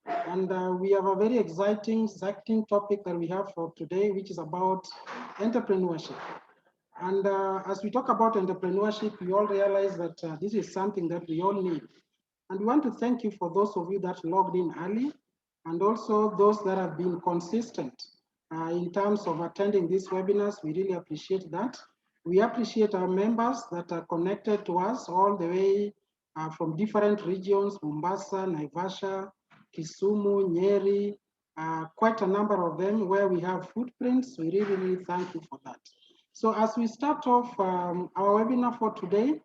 And we have a very exciting topic that we have for today, which is about entrepreneurship. And as we talk about entrepreneurship, we all realize that this is something that we all need. And we want to thank you for those of you that logged in early, and also those that have been consistent in terms of attending these webinars. We really appreciate that. We appreciate our members that are connected to us all the way from different regions: Mombasa, Naivasha, Kisumu, Nyeri, quite a number of them where we have footprints. We really, really thank you for that. So as we start off our webinar for today,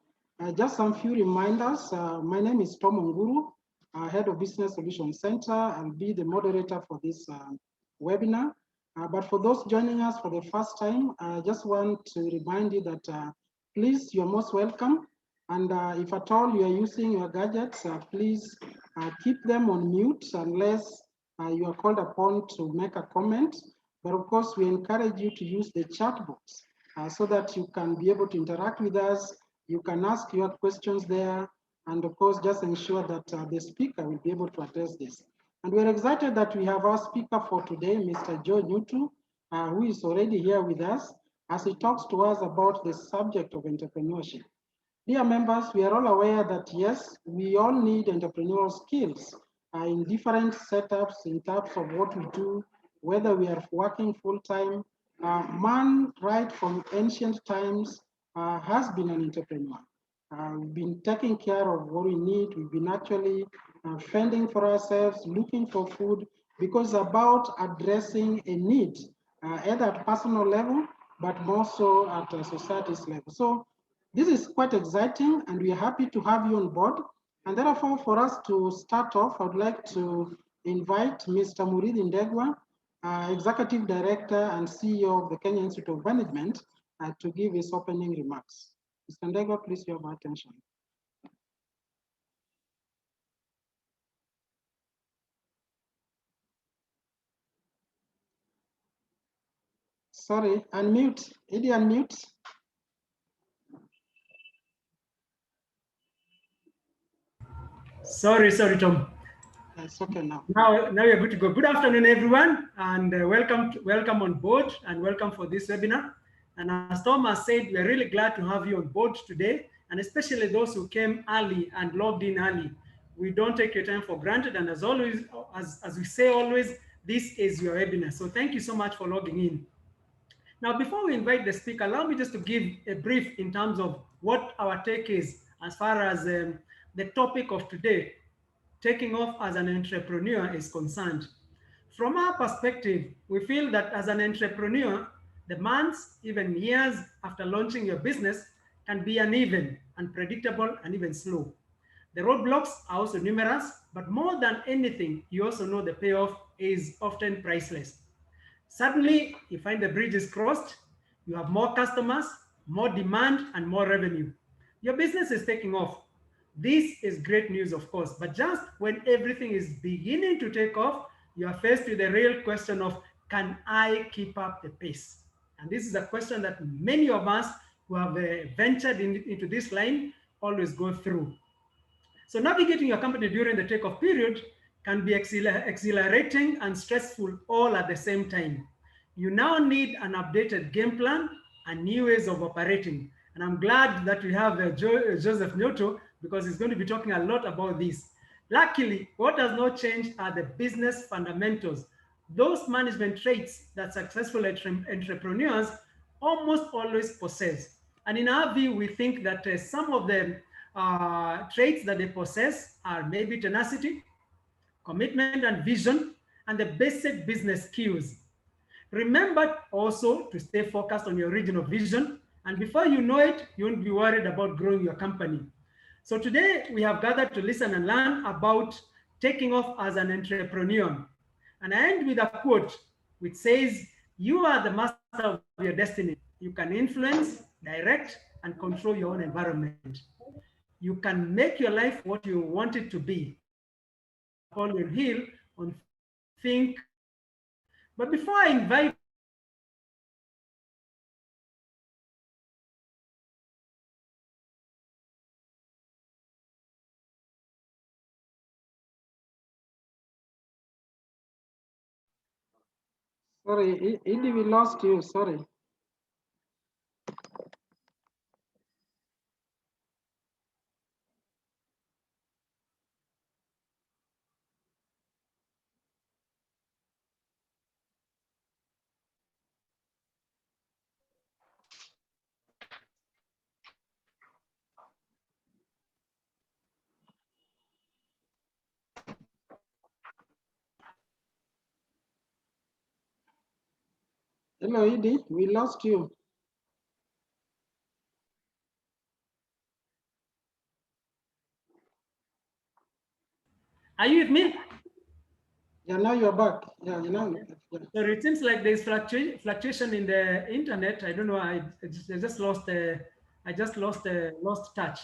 just some few reminders. My name is Tom Onguru, Head of Business Solutions Center. I'll be the moderator for this webinar. But for those joining us for the first time, I just want to remind you that please, you're most welcome. And if at all you are using your gadgets, please keep them on mute unless you are called upon to make a comment. But of course, we encourage you to use the chat box so that you can be able to interact with us. You can ask your questions there. And of course, just ensure that the speaker will be able to address this. And we're excited that we have our speaker for today, Mr. Joe Nyutu, who is already here with us as he talks to us about the subject of entrepreneurship. Dear members, we are all aware that yes, we all need entrepreneurial skills in different setups in terms of what we do, whether we are working full-time. Man, right from ancient times, has been an entrepreneur. We've been taking care of what we need. We've been actually fending for ourselves, looking for food, because about addressing a need, either at personal level, but more so at a society's level. So this is quite exciting, and we are happy to have you on board. And therefore, for us to start off, I would like to invite Mr. Murithi Ndegwa, Executive Director and CEO of the Kenya Institute of Management, to give his opening remarks. Mr. Ndegwa, please, you have our attention. Sorry, unmute. Did you unmute? Sorry, Tom. It's okay now. Now you're good to go. Good afternoon, everyone, and welcome on board, and welcome for this webinar. And as Thomas said, we're really glad to have you on board today, and especially those who came early and logged in early. We don't take your time for granted, and as always, as we say always, this is your webinar. So thank you so much for logging in. Now, before we invite the speaker, allow me just to give a brief in terms of what our take is as far as the topic of today, taking off as an entrepreneur, is concerned. From our perspective, we feel that as an entrepreneur, the months, even years after launching your business can be uneven, unpredictable, and even slow. The roadblocks are also numerous, but more than anything, you also know the payoff is often priceless. Suddenly, you find the bridge is crossed, you have more customers, more demand, and more revenue. Your business is taking off. This is great news, of course, but just when everything is beginning to take off, you are faced with the real question of, can I keep up the pace? And this is a question that many of us who have ventured into this line always go through. So navigating your company during the takeoff period can be exhilarating and stressful all at the same time. You now need an updated game plan and new ways of operating. And I'm glad that we have Joseph Nyutu, because he's going to be talking a lot about this. Luckily, what has not changed are the business fundamentals, those management traits that successful entrepreneurs almost always possess. And in our view, we think that some of the traits that they possess are maybe tenacity, commitment and vision, and the basic business skills. Remember also to stay focused on your original vision, and before you know it, you won't be worried about growing your company. So today we have gathered to listen and learn about taking off as an entrepreneur. And I end with a quote which says, "You are the master of your destiny. You can influence, direct, and control your own environment. You can make your life what you want it to be." Napoleon Hill on Think. But before I invite Sorry, Edie, we lost you. Sorry. Hello, Edie, we lost you. Are you with me? Yeah, now you're back. Yeah, yeah. So it seems like there's fluctuation in the internet. I don't know. I just lost. I just lost touch.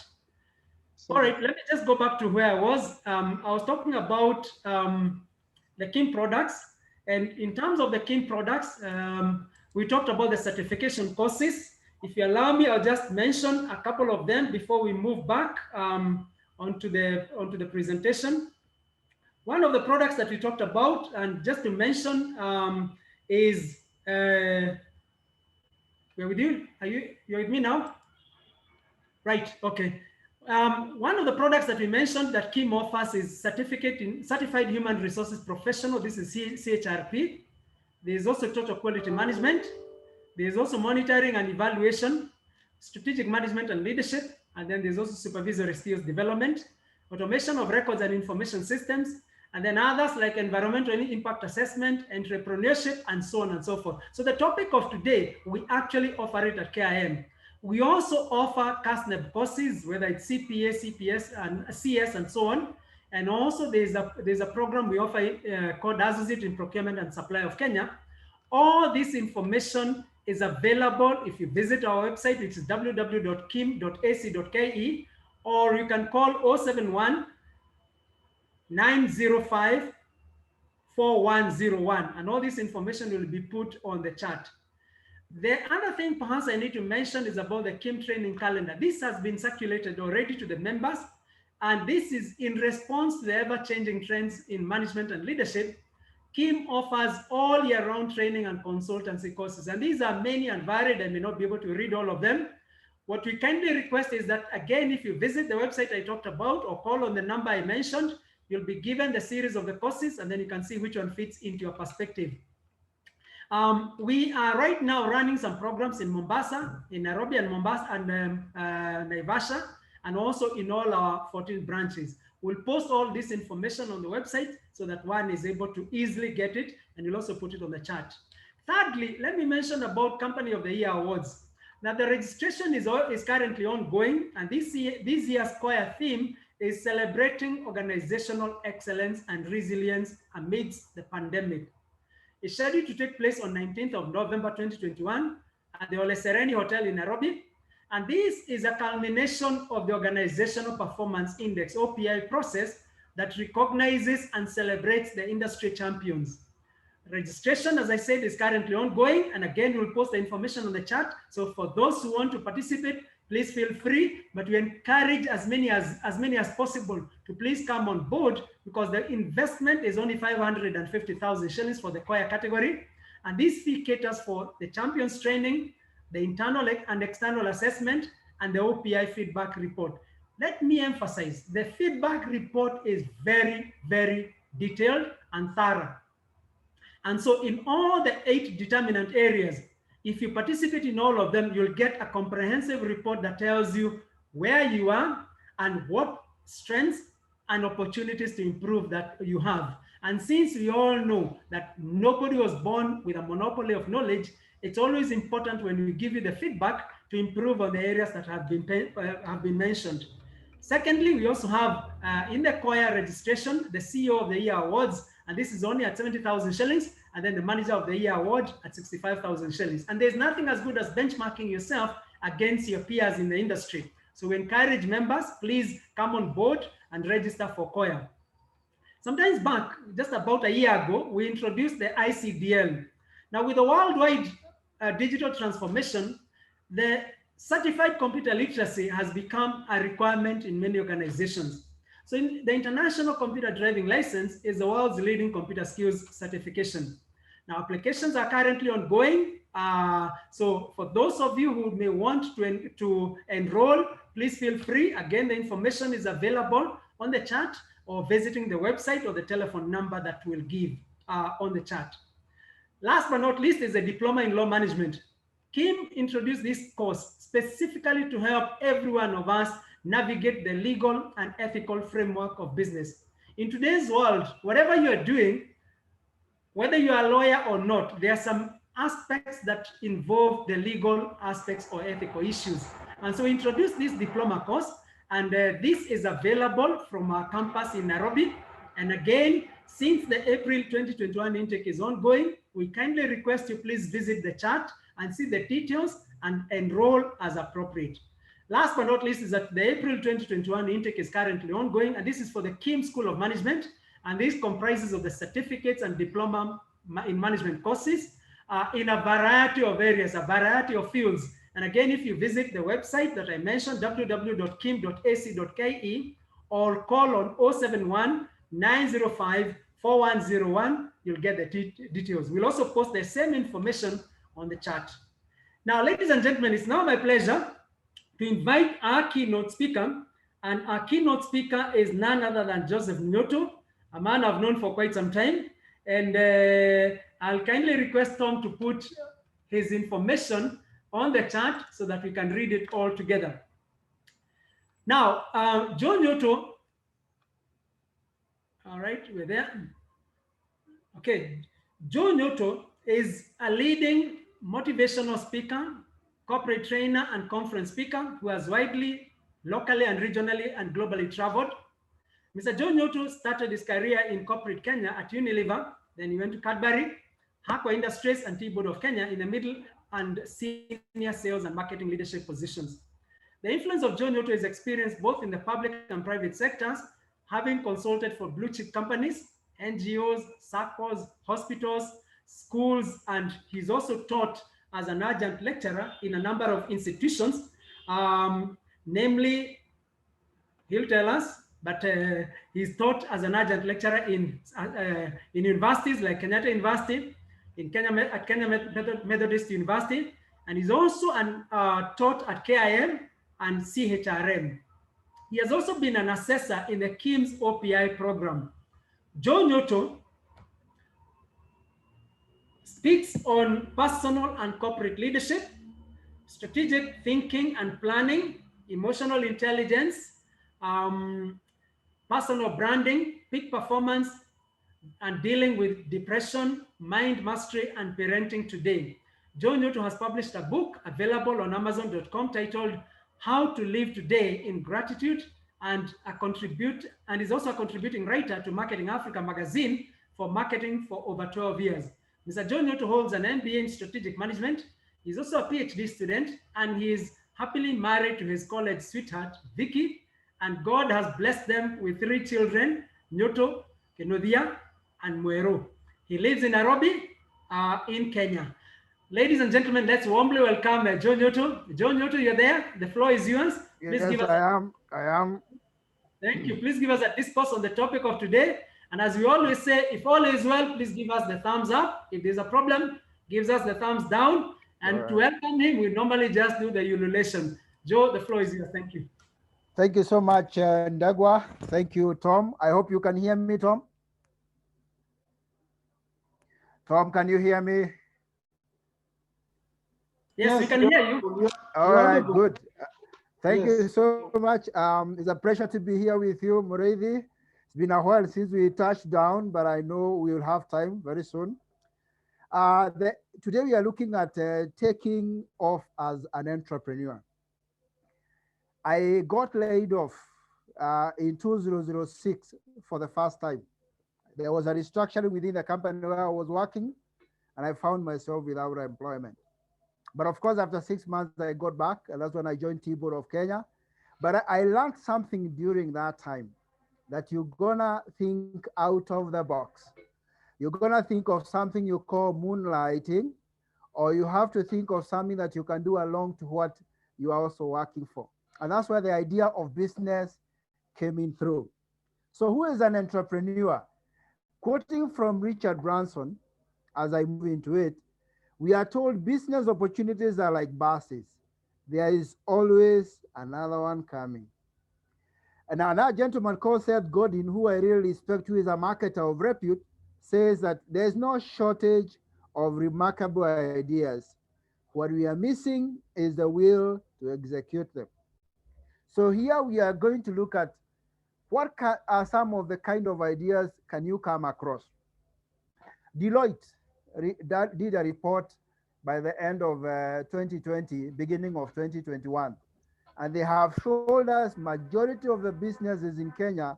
All Sorry. right, let me just go back to where I was. I was talking about the Kim products. And in terms of the Kim products, we talked about the certification courses. If you allow me, I'll just mention a couple of them before we move back onto the presentation. One of the products that we talked about, and just to mention, is where with you? You're with me now? Right. Okay. One of the products that we mentioned that Kim offers is Certified Human Resources Professional. This is CHRP. There's also Total Quality Management. There's also Monitoring and Evaluation, Strategic Management and Leadership, and then there's also Supervisory Skills Development, Automation of Records and Information Systems, and then others like Environmental Impact Assessment, Entrepreneurship, and so on and so forth. So the topic of today, we actually offer it at KIM. We also offer CASNEB courses, whether it's CPA, CPS, and CS, and so on. And also there's a program we offer called Associate in Procurement and Supply of Kenya. All this information is available if you visit our website, which is www.kim.ac.ke, or you can call 071 905 4101, and all this information will be put on the chat. The other thing perhaps I need to mention is about the Kim training calendar. This has been circulated already to the members, and this is in response to the ever-changing trends in management and leadership. Kim offers all year-round training and consultancy courses, and these are many and varied. I may not be able to read all of them. What we kindly request is that, again, if you visit the website I talked about or call on the number I mentioned, you'll be given the series of the courses, and then you can see which one fits into your perspective. We are right now running some programs in Mombasa, in Nairobi and Mombasa and Naivasha, and also in all our 14 branches. We'll post all this information on the website so that one is able to easily get it, and we'll also put it on the chat. Thirdly, let me mention about Company of the Year Awards. Now, the registration is currently ongoing, and this year's choir theme is celebrating organizational excellence and resilience amidst the pandemic. It's scheduled to take place on 19th of November 2021 at the Ole Sereni Hotel in Nairobi. And this is a culmination of the Organizational Performance Index, OPI process, that recognizes and celebrates the industry champions. Registration, as I said, is currently ongoing. And again, we'll post the information on the chat. So for those who want to participate, please feel free, but we encourage as many as possible to please come on board, because the investment is only 550,000 shillings for the choir category. And this fee caters for the champions training, the internal and external assessment, and the OPI feedback report. Let me emphasize, the feedback report is very, very detailed and thorough. And so in all the 8 determinant areas, if you participate in all of them, you'll get a comprehensive report that tells you where you are and what strengths and opportunities to improve that you have. And since we all know that nobody was born with a monopoly of knowledge, it's always important when we give you the feedback to improve on the areas that have been mentioned. Secondly, we also have in the choir registration, the CEO of the Year Awards, and this is only at 70,000 shillings, and then the Manager of the Year Award at 65,000 shillings. And there's nothing as good as benchmarking yourself against your peers in the industry. So we encourage members, please come on board and register for choir. Sometimes back, just about a year ago, we introduced the ICDL. Now with the worldwide digital transformation, the certified computer literacy has become a requirement in many organizations. So the International Computer Driving License is the world's leading computer skills certification. Now, applications are currently ongoing. So for those of you who may want to enroll, please feel free. Again, the information is available on the chat or visiting the website or the telephone number that we'll give on the chat. Last but not least is a diploma in law management. Kim introduced this course specifically to help every one of us navigate the legal and ethical framework of business. In today's world, whatever you are doing, whether you are a lawyer or not, there are some aspects that involve the legal aspects or ethical issues. And so we introduced this diploma course, and this is available from our campus in Nairobi. And again, since the April 2021 intake is ongoing, we kindly request you please visit the chat and see the details and enroll as appropriate. Last but not least is that the April 2021 intake is currently ongoing, and this is for the Kim School of Management. And this comprises of the certificates and diploma in management courses in a variety of areas, a variety of fields. And again, if you visit the website that I mentioned, www.kim.ac.ke, or call on 071 905 4101, you'll get the details. We'll also post the same information on the chat. Now, ladies and gentlemen, it's now my pleasure to invite our keynote speaker. And our keynote speaker is none other than Joseph Nyutu, a man I've known for quite some time. And I'll kindly request Tom to put his information on the chat so that we can read it all together. Now, Joe Nyutu, all right, we're there. Okay, Joe Nyutu is a leading motivational speaker, corporate trainer, and conference speaker who has widely, locally and regionally and globally traveled. Mr. Joe Nyutu started his career in corporate Kenya at Unilever. Then he went to Cadbury, Hako Industries, and Tea Board of Kenya in the middle and senior sales and marketing leadership positions. The influence of Joe Nyutu is experienced both in the public and private sectors, having consulted for blue chip companies, NGOs, SACCOs, hospitals, schools, and he's also taught as an adjunct lecturer in a number of institutions, namely, he'll tell us, but he's taught as an adjunct lecturer in universities like Kenyatta University, at Kenya Methodist University, and he's also taught at KIM and CHRM. He has also been an assessor in the KIMS OPI program. Joe Nyutu speaks on personal and corporate leadership, strategic thinking and planning, emotional intelligence, personal branding, peak performance, and dealing with depression, mind mastery, and parenting today. Joe Nyutu has published a book available on Amazon.com titled How to Live Today in Gratitude, and is also a contributing writer to Marketing Africa magazine for marketing for over 12 years. Mr. Joe Nyutu holds an MBA in strategic management. He's also a PhD student, and he is happily married to his college sweetheart, Vicky, and God has blessed them with 3 children, Nyutu, Kenodia, and Muero. He lives in Nairobi, in Kenya. Ladies and gentlemen, let's warmly welcome Joe Nyutu. Joe Nyutu, you're there. The floor is yours. Please yes, give us I am. Thank you. Please give us a discourse on the topic of today. And as we always say, if all is well, please give us the thumbs up. If there's a problem, gives us the thumbs down. And right, to welcome him, we normally just do the ululation. Joe, the floor is yours. Thank you. Thank you so much, Ndagwa. Thank you, Tom. I hope you can hear me, Tom. Tom, can you hear me? Yes, we can hear you. All right, good. Thank you so much. It's a pleasure to be here with you, Mureithi. It's been a while since we touched down, but I know we will have time very soon. Today we are looking at taking off as an entrepreneur. I got laid off in 2006 for the first time. There was a restructuring within the company where I was working, and I found myself without employment. But of course, after 6 months, I got back, and that's when I joined Tea Board of Kenya. But I learned something during that time, that you're gonna think out of the box. You're gonna think of something you call moonlighting, or you have to think of something that you can do along to what you are also working for. And that's where the idea of business came in through. So who is an entrepreneur? Quoting from Richard Branson, as I move into it, we are told business opportunities are like buses. There is always another one coming. And now that gentleman called Seth Godin, who I really respect, who is a marketer of repute, says that there's no shortage of remarkable ideas. What we are missing is the will to execute them. So here we are going to look at are some of the kind of ideas can you come across. Deloitte did a report by the end of 2020, beginning of 2021, and they have showed us majority of the businesses in Kenya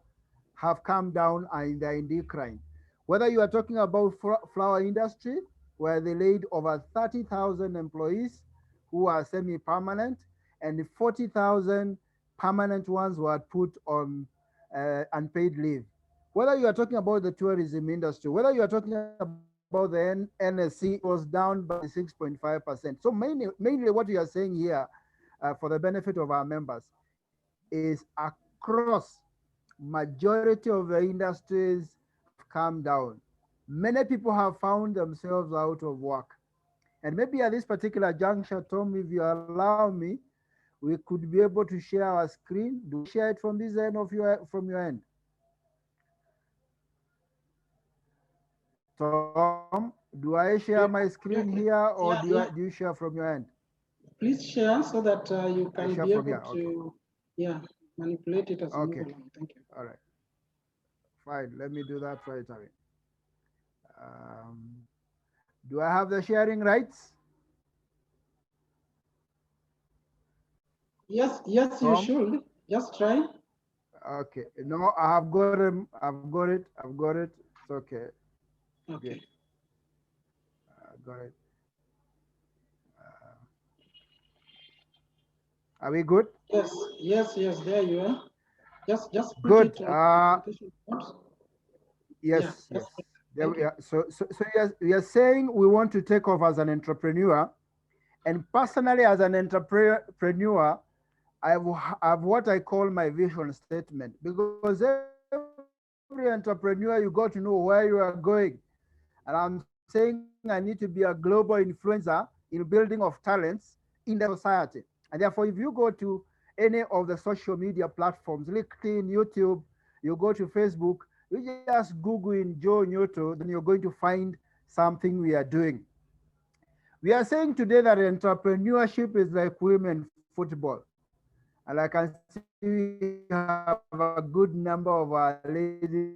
have come down and they're in decline. Whether you are talking about flower industry, where they laid over 30,000 employees who are semi-permanent, and 40,000 permanent ones were put on unpaid leave. Whether you are talking about the tourism industry, whether you are talking about the NSC, was down by 6.5%. So mainly what we are saying here, for the benefit of our members, is across majority of the industries have come down. Many people have found themselves out of work. And maybe at this particular juncture, Tom, if you allow me, we could be able to share our screen. Do we share it from this end of from your end? Tom, do I share my screen here, or do you share from your end? Please share so that you can be able to, okay, manipulate it as you move okay, along. Thank you. all right, fine. Let me do that right away. Um, do I have the sharing rights? Yes, Tom? you should. Just try. Okay. No, I have got him. I've got it. I've got it. It's okay. Okay. Good. Got it. Are we good? Yes. There you are. Just put good. it on Yes. Yeah, Yes. There we are. So yes, we are saying we want to take off as an entrepreneur, and personally as an entrepreneur, I have what I call my vision statement, because every entrepreneur, you got to know where you are going. And I'm saying I need to be a global influencer in building of talents in the society. And therefore, if you go to any of the social media platforms, LinkedIn, YouTube, you go to Facebook, you just Google in Joe Nyutu, then you're going to find something we are doing. We are saying today that entrepreneurship is like women football. And I can see we have a good number of our ladies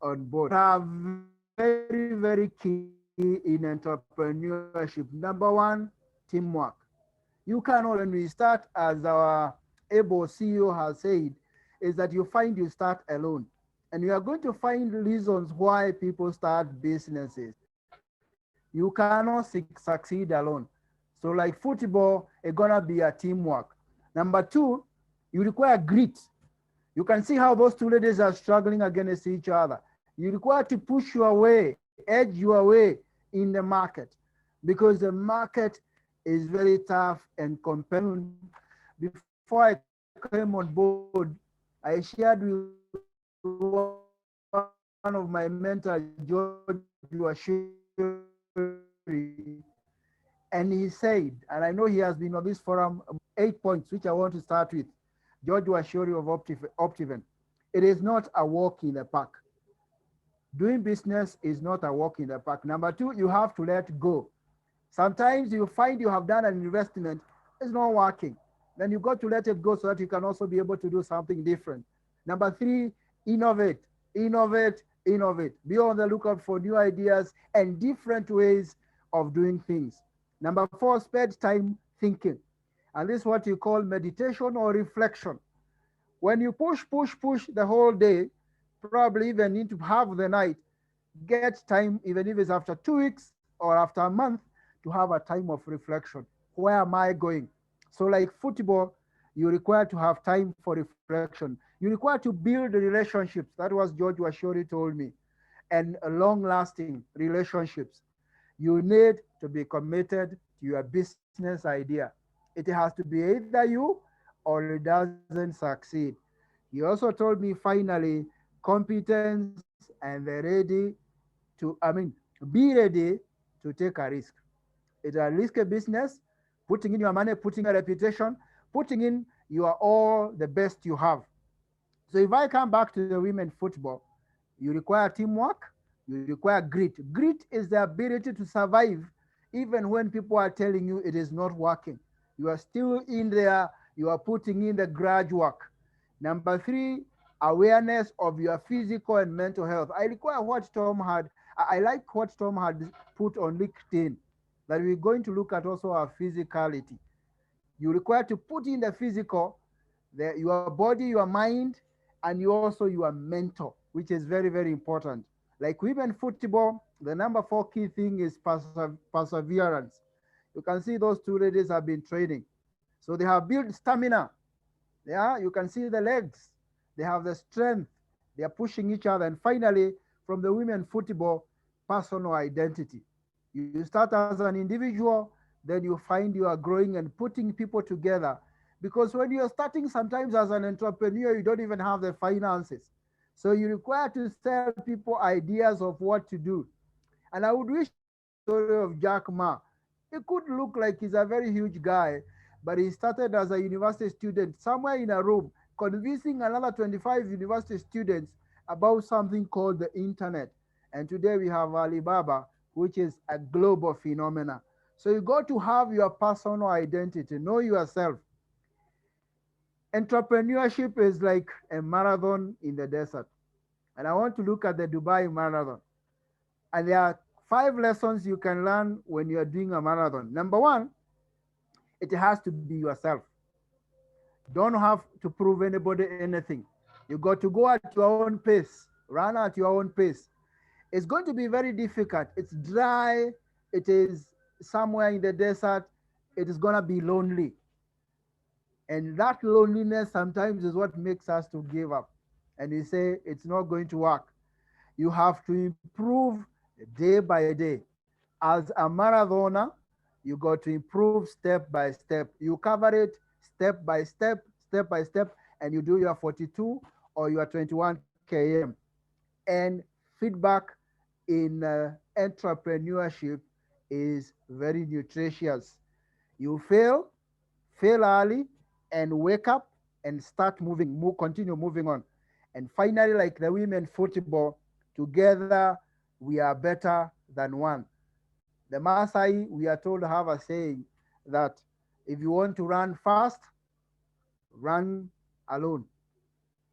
on board. Have very, very key in entrepreneurship. Number one, teamwork. You cannot, when we start, as our able CEO has said, is that you find you start alone. And we are going to find reasons why people start businesses. You cannot succeed alone. So like football, it's gonna be a teamwork. Number two, you require grit. You can see how those two ladies are struggling against each other. You require to push your way, edge your way in the market, because the market is very tough and competitive. Before I came on board, I shared with one of my mentors, George Washuri, and he said, and I know he has been on this forum 8 points, which I want to start with. George Washuri of Optiven. It is not a walk in the park. Doing business is not a walk in the park. Number two, you have to let go. Sometimes you find you have done an investment, it's not working. Then you got to let it go so that you can also be able to do something different. Number three, innovate, innovate, innovate. Be on the lookout for new ideas and different ways of doing things. Number four, spend time thinking. And this is what you call meditation or reflection. When you push the whole day, probably even need to have the night, get time, even if it's after 2 weeks or after a month, to have a time of reflection. Where am I going? So like football, you require to have time for reflection. You require to build relationships. That was George Washori told me. And long-lasting relationships. You need to be committed to your business idea. It has to be either you or it doesn't succeed. He also told me finally, competence and the ready to, Be ready to take a risk. It's a risky business, putting in your money, putting a reputation, putting in your all the best you have. So if I come back to the women football, you require teamwork, you require grit. Grit is the ability to survive even when people are telling you it is not working. You are still in there, you are putting in the grudge work. Number three, awareness of your physical and mental health. I require what Tom had, I like what Tom had put on LinkedIn, that we're going to look at also our physicality. You require to put in the physical, your body, your mind, and you also your mental, which is very, very important. Like women football, the number four key thing is perseverance. You can see those two ladies have been training. So they have built stamina. Yeah, you can see the legs. They have the strength. They are pushing each other. And finally, from the women football, personal identity. You start as an individual, then you find you are growing and putting people together. Because when you're starting sometimes as an entrepreneur, you don't even have the finances. So you require to sell people ideas of what to do. And I would wish story of Jack Ma. He could look like he's a very huge guy, but he started as a university student somewhere in a room, convincing another 25 university students about something called the internet. And today we have Alibaba, which is a global phenomenon. So you got to have your personal identity, know yourself. Entrepreneurship is like a marathon in the desert. And I want to look at the Dubai Marathon. And there are 5 lessons you can learn when you're doing a marathon. Number one, it has to be yourself. Don't have to prove anybody anything. You got to go at your own pace, run at your own pace. It's going to be very difficult. It's dry. It is somewhere in the desert. It is going to be lonely. And that loneliness sometimes is what makes us to give up. And we say it's not going to work. You have to improve day by day. As a marathoner, you got to improve step by step. You cover it step by step, and you do your 42 or your 21 km. And feedback in entrepreneurship is very nutritious. You fail early, and wake up and start moving, continue moving on. And finally, like the women football, together we are better than one. The Maasai, we are told, have a saying that if you want to run fast, run alone.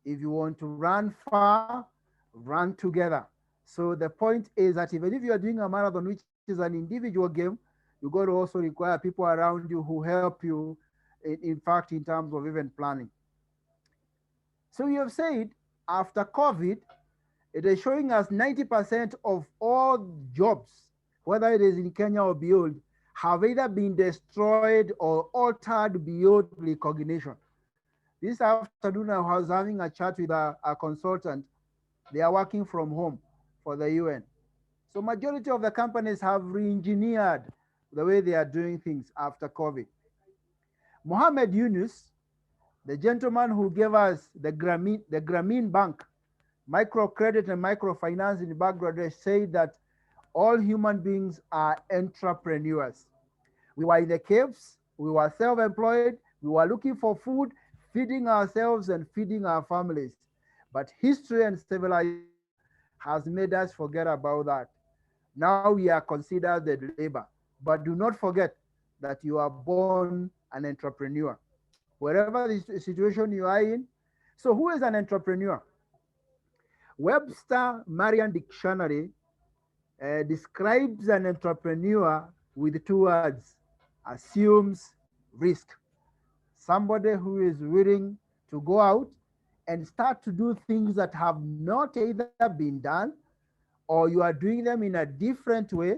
If you want to run far, run together. So the point is that even if you are doing a marathon, which is an individual game, you got to also require people around you who help you, in fact, in terms of even planning. So you have said after COVID, it is showing us 90% of all jobs, whether it is in Kenya or beyond, have either been destroyed or altered beyond recognition. This afternoon, I was having a chat with a consultant. They are working from home for the UN. So majority of the companies have re-engineered the way they are doing things after COVID. Mohammed Yunus, the gentleman who gave us the Grameen Bank, microcredit and microfinance in Bangladesh, said that all human beings are entrepreneurs. We were in the caves, we were self-employed, we were looking for food, feeding ourselves and feeding our families. But history and civilization has made us forget about that. Now we are considered the labor. But do not forget that you are born an entrepreneur. Wherever the situation you are in. So who is an entrepreneur? Webster Marian Dictionary describes an entrepreneur with 2 words: assumes risk. Somebody who is willing to go out and start to do things that have not either been done, or you are doing them in a different way,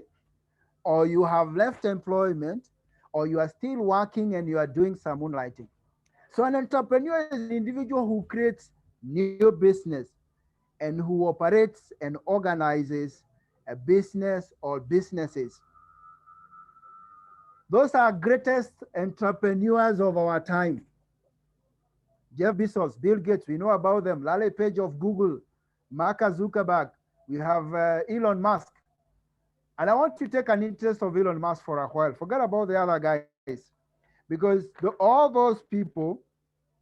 or you have left employment, or you are still working and you are doing some moonlighting. So an entrepreneur is an individual who creates new business and who operates and organizes a business or businesses. Those are greatest entrepreneurs of our time. Jeff Bezos, Bill Gates, we know about them. Larry Page of Google, Mark Zuckerberg. We have Elon Musk. And I want to take an interest of Elon Musk for a while. Forget about the other guys. Because all those people,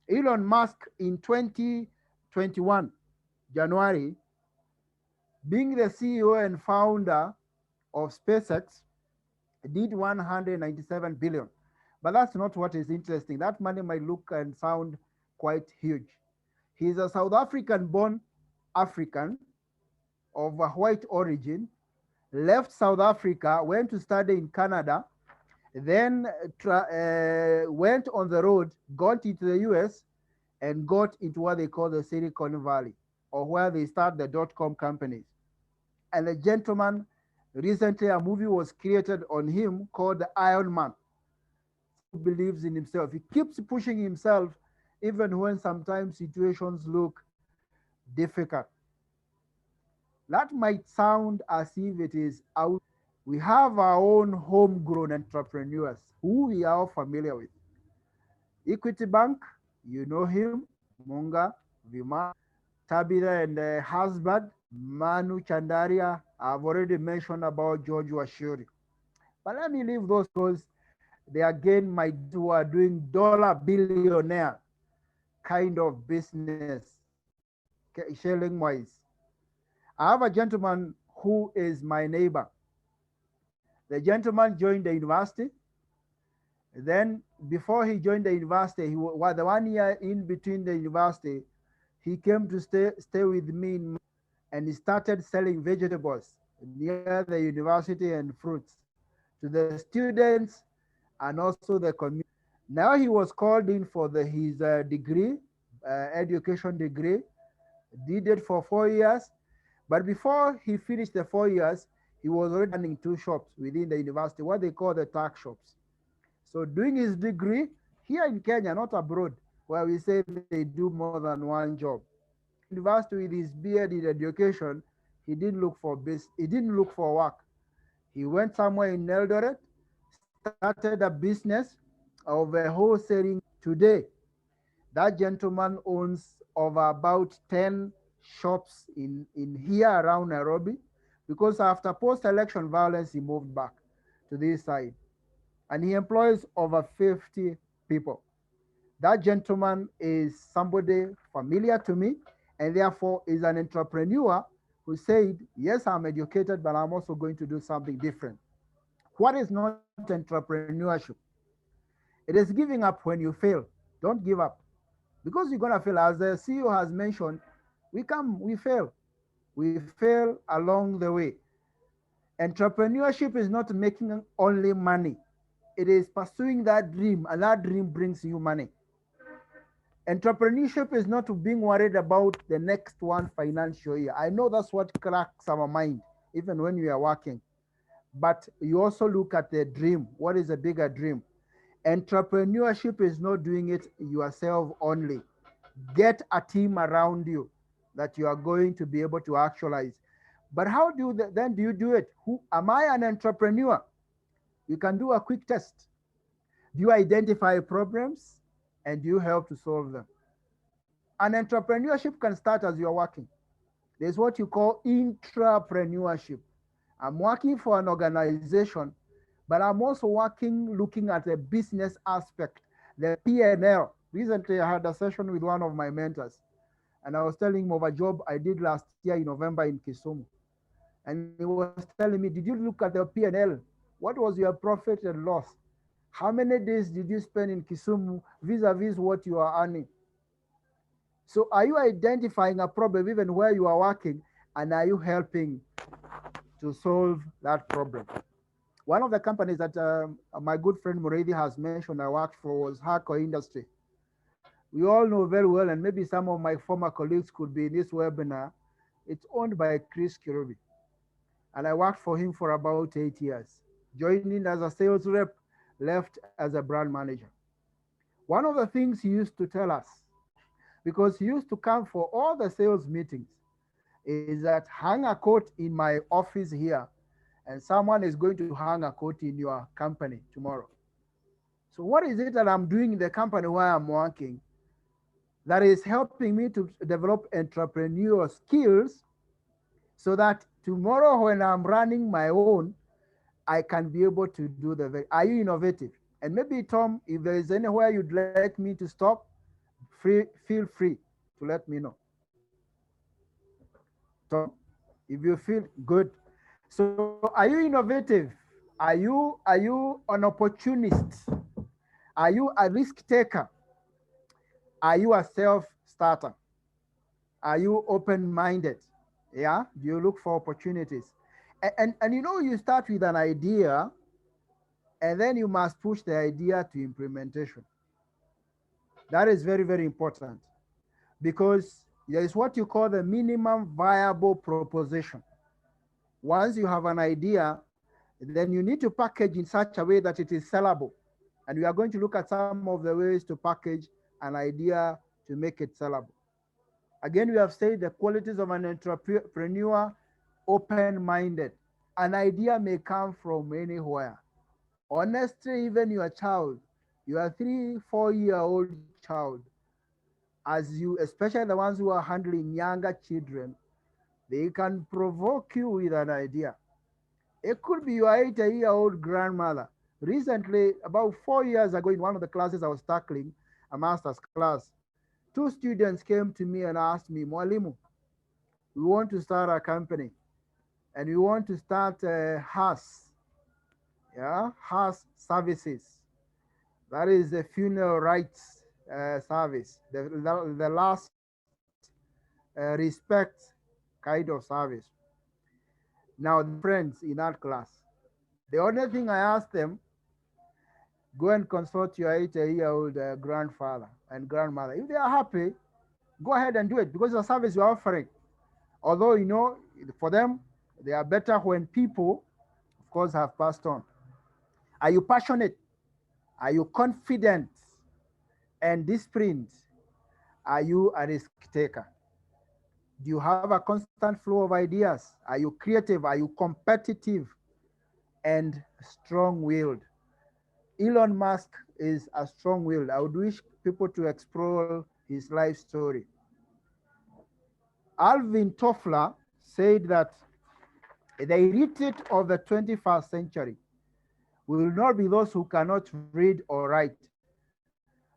Elon Musk in 2021, January, being the CEO and founder of SpaceX, did 197 billion. But that's not what is interesting. That money might look and sound quite huge. He's a South African born African of a white origin, left South Africa, went to study in Canada, then went on the road, got into the US, and got into what they call the Silicon Valley, or where they start the dot-com companies. And the gentleman, recently a movie was created on him called the Iron Man. Who believes in himself. He keeps pushing himself even when sometimes situations look difficult. That might sound as if it is out. We have our own homegrown entrepreneurs who we are all familiar with. Equity Bank, you know him, Munga, Vima, Tabitha and husband, Manu Chandaria. I've already mentioned about George Washuri. But let me leave those because they again might who are doing dollar billionaire kind of business, shelling wise. I have a gentleman who is my neighbor. The gentleman joined the university. Then before he joined the university, he was the 1 year in between the university, he came to stay with me and he started selling vegetables near the university and fruits to the students and also the community. Now he was called in for his degree, education degree, did it for 4 years. But before he finished the 4 years, he was already running 2 shops within the university, what they call the tax shops. So doing his degree here in Kenya, not abroad, where we say they do more than one job. University with his beard in education, he didn't look for work. He went somewhere in Eldoret, started a business of a wholesaling. Today, that gentleman owns over about 10 shops in here around Nairobi, because after post-election violence, he moved back to this side. And he employs over 50 people. That gentleman is somebody familiar to me, and therefore is an entrepreneur who said, yes, I'm educated, but I'm also going to do something different. What is not entrepreneurship? It is giving up when you fail. Don't give up. Because you're going to fail. As the CEO has mentioned, we fail. We fail along the way. Entrepreneurship is not making only money. It is pursuing that dream, and that dream brings you money. Entrepreneurship is not being worried about the next one financial year. I know that's what cracks our mind, even when we are working. But you also look at the dream. What is a bigger dream? Entrepreneurship is not doing it yourself only. Get a team around you that you are going to be able to actualize. But how do you do it? Am I an entrepreneur? You can do a quick test. Do you identify problems and do you help to solve them? An entrepreneurship can start as you're working. There's what you call intrapreneurship. I'm working for an organization, but I'm also working looking at the business aspect, the P&L. Recently, I had a session with one of my mentors, and I was telling him of a job I did last year in November in Kisumu. And he was telling me, did you look at the P&L? What was your profit and loss? How many days did you spend in Kisumu vis-a-vis what you are earning? So are you identifying a problem even where you are working, and are you helping to solve that problem? One of the companies that my good friend Muridi has mentioned I worked for was Hardcore Industry. We all know very well, and maybe some of my former colleagues could be in this webinar. It's owned by Chris Kirubi. And I worked for him for about 8 years, joining as a sales rep, left as a brand manager. One of the things he used to tell us, because he used to come for all the sales meetings, is that hang a coat in my office here, and someone is going to hang a coat in your company tomorrow. So what is it that I'm doing in the company where I'm working that is helping me to develop entrepreneurial skills so that tomorrow when I'm running my own, I can be able to do are you innovative? And maybe Tom, if there is anywhere you'd like me to stop, feel free to let me know. Tom, if you feel good. So are you innovative? Are you an opportunist? Are you a risk taker? Are you a self-starter? Are you open-minded? Yeah, do you look for opportunities? And you know, you start with an idea, and then you must push the idea to implementation. That is very, very important, because there is what you call the minimum viable proposition. Once you have an idea, then you need to package in such a way that it is sellable. And we are going to look at some of the ways to package an idea to make it sellable. Again, we have said the qualities of an entrepreneur: open-minded. An idea may come from anywhere. Honestly, even your child, your 3, 4 year old child, especially the ones who are handling younger children, they can provoke you with an idea. It could be your 80-year-old grandmother. Recently, about 4 years ago, in one of the classes I was tackling, a master's class, 2 students came to me and asked me, Mwalimu, we want to start a company, and we want to start HAS, yeah, HAS services. That is the funeral rights service, the last respect kind of service. Now, the friends in that class, the only thing I asked them, go and consult your 80-year-old grandfather and grandmother. If they are happy, go ahead and do it, because it's a service you're offering. Although, you know, for them, they are better when people, of course, have passed on. Are you passionate? Are you confident and disciplined? Are you a risk taker? Do you have a constant flow of ideas? Are you creative? Are you competitive and strong-willed? Elon Musk is a strong-willed. I would wish people to explore his life story. Alvin Toffler said that the elite of the 21st century will not be those who cannot read or write,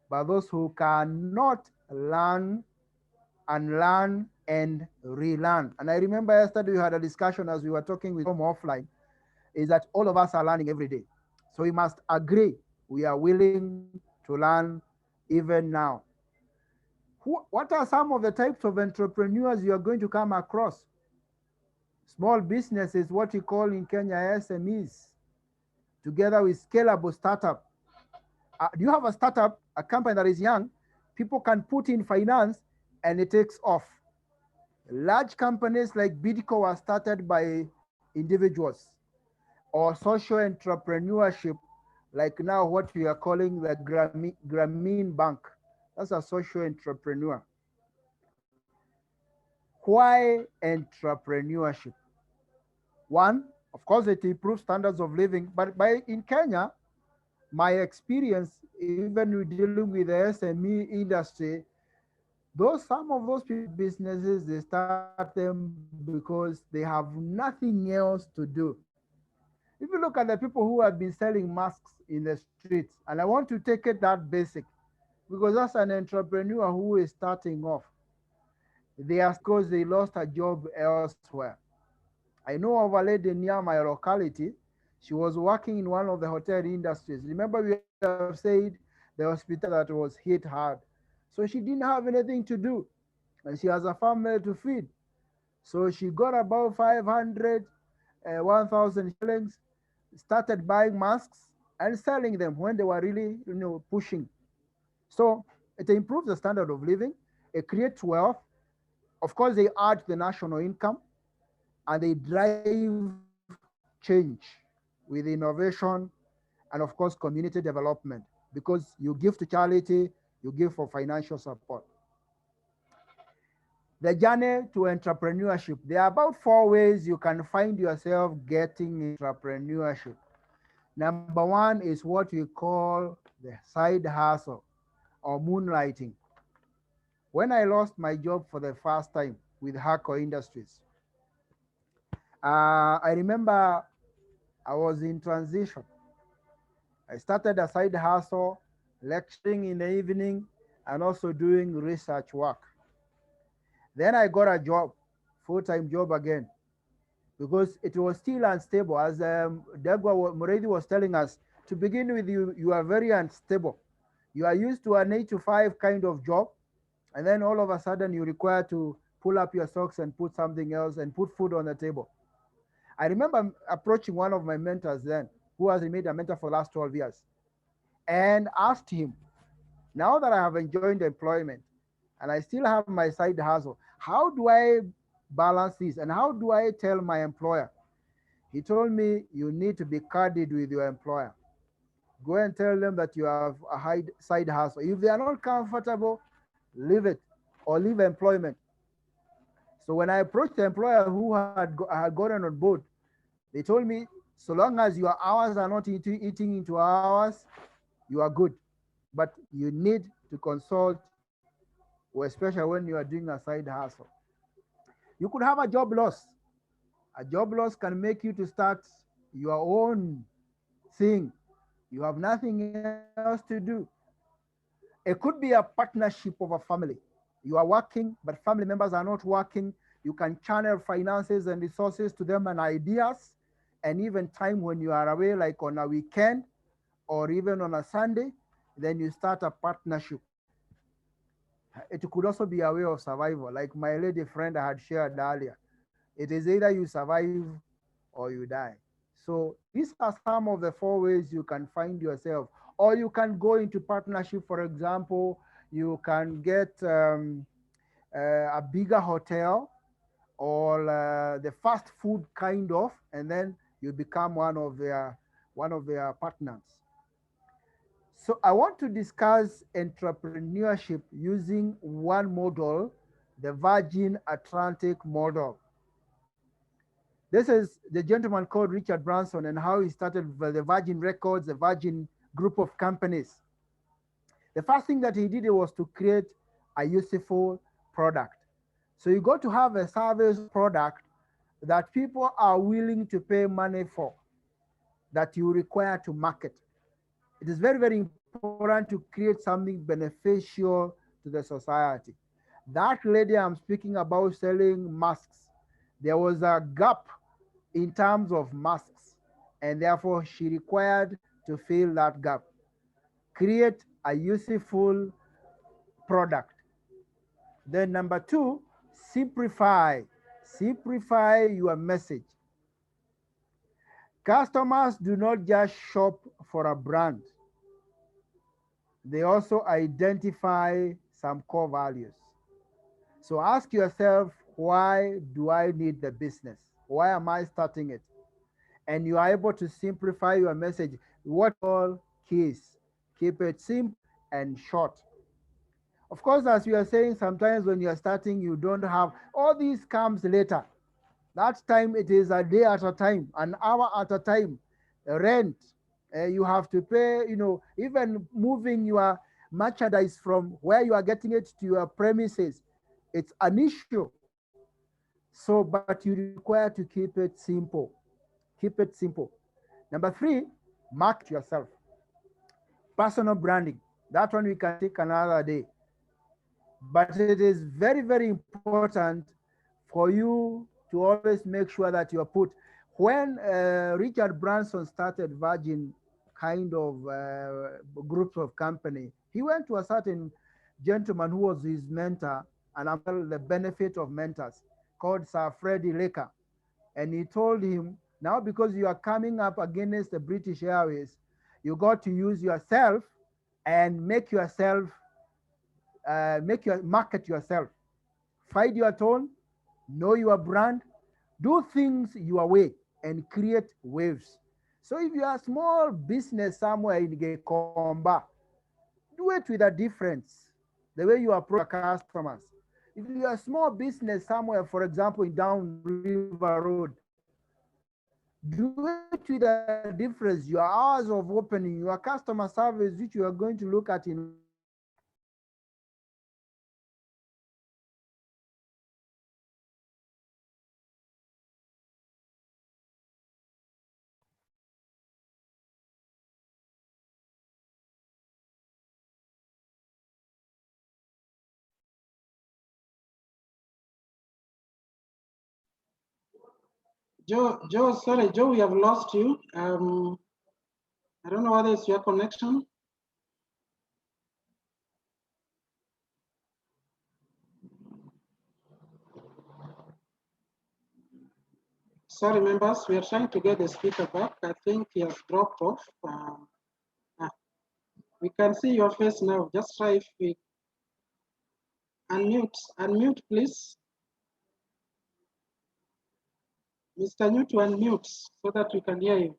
but those who cannot learn and relearn. And I remember yesterday we had a discussion as we were talking with Tom offline, is that all of us are learning every day. So we must agree we are willing to learn even now. What are some of the types of entrepreneurs you are going to come across? Small businesses, what we call in Kenya SMEs, together with scalable startup. Do you have a startup, a company that is young? People can put in finance and it takes off. Large companies like Bidco were started by individuals, or social entrepreneurship, like now what we are calling the Grameen Bank. That's a social entrepreneur. Why entrepreneurship? One, of course, it improves standards of living, but in Kenya, my experience, even with dealing with the SME industry, some of those businesses, they start them because they have nothing else to do. If you look at the people who have been selling masks in the streets, and I want to take it that basic, because that's an entrepreneur who is starting off. They are because they lost a job elsewhere. I know of a lady near my locality. She was working in one of the hotel industries. Remember, we have said the hospital that was hit hard. So she didn't have anything to do, and she has a family to feed. So she got about 500, 1,000 shillings, started buying masks and selling them when they were really, pushing. So it improves the standard of living. It creates wealth. Of course, they add to the national income, and they drive change with innovation and, of course, community development, because you give to charity, you give for financial support. The journey to entrepreneurship. There are about 4 ways you can find yourself getting entrepreneurship. Number 1 is what we call the side hustle or moonlighting. When I lost my job for the first time with Harco Industries, I remember I was in transition. I started a side hustle, lecturing in the evening, and also doing research work. Then I got a job, full-time job again, because it was still unstable. As Muredi was telling us, to begin with, you are very unstable. You are used to an 8 to 5 kind of job, and then all of a sudden you require to pull up your socks and put something else and put food on the table. I remember approaching one of my mentors then, who has remained a mentor for the last 12 years, and asked him, now that I have enjoyed employment and I still have my side hustle, how do I balance this and how do I tell my employer? He told me, you need to be candid with your employer. Go and tell them that you have a side hustle. If they are not comfortable, leave it or leave employment. So when I approached the employer who had gotten on board, they told me, so long as your hours are not eating into hours, you are good. But you need to consult, or especially when you are doing a side hustle. You could have a job loss. A job loss can make you to start your own thing. You have nothing else to do. It could be a partnership of a family. You are working, but family members are not working. You can channel finances and resources to them and ideas, and even time when you are away, like on a weekend or even on a Sunday, then you start a partnership. It could also be a way of survival, like my lady friend I had shared earlier. It is either you survive or you die. So these are some of the 4 ways you can find yourself, or you can go into partnership. For example, you can get a bigger hotel or the fast food kind of, and then you become one of their partners. So I want to discuss entrepreneurship using one model, the Virgin Atlantic model. This is the gentleman called Richard Branson and how he started the Virgin Records, the Virgin group of companies. The first thing that he did was to create a useful product. So you got to have a service product that people are willing to pay money for, that you require to market. It is very, very important to create something beneficial to the society. That lady I'm speaking about selling masks, there was a gap in terms of masks, and therefore she required to fill that gap. Create a useful product. Then number 2, simplify. Simplify your message. Customers do not just shop for a brand. They also identify some core values. So ask yourself, why do I need the business? Why am I starting it? And you are able to simplify your message. What all keys? Keep it simple and short. Of course, as we are saying, sometimes when you are starting, you don't have, all these comes later. That time it is a day at a time, an hour at a time. Rent, you have to pay, even moving your merchandise from where you are getting it to your premises, it's an issue. So, but you require to keep it simple. Keep it simple. Number 3, market yourself. Personal branding. That one we can take another day. But it is very, very important for you to always make sure that you are put. When Richard Branson started Virgin kind of groups of company, he went to a certain gentleman who was his mentor, and I'm the benefit of mentors, called Sir Freddie Laker. And he told him, now because you are coming up against the British Airways, you got to use yourself and market yourself. Find your tone, know your brand, do things your way, and create waves. So if you are a small business somewhere in Gekomba, do it with a difference, the way you approach your customers. If you are a small business somewhere, for example, in Down River Road, do it with a difference. Your hours of opening, your customer service, which you are going to look at in March, do it with a difference. Don't just market yourself and say you are going to do this. You have to market yourself. Joe, sorry, Joe, we have lost you. I don't know whether it's your connection. Sorry, members, we are trying to get the speaker back. I think he has dropped off. We can see your face now. Just try if we unmute, please. Mr. Nyutu, unmute so that we can hear you.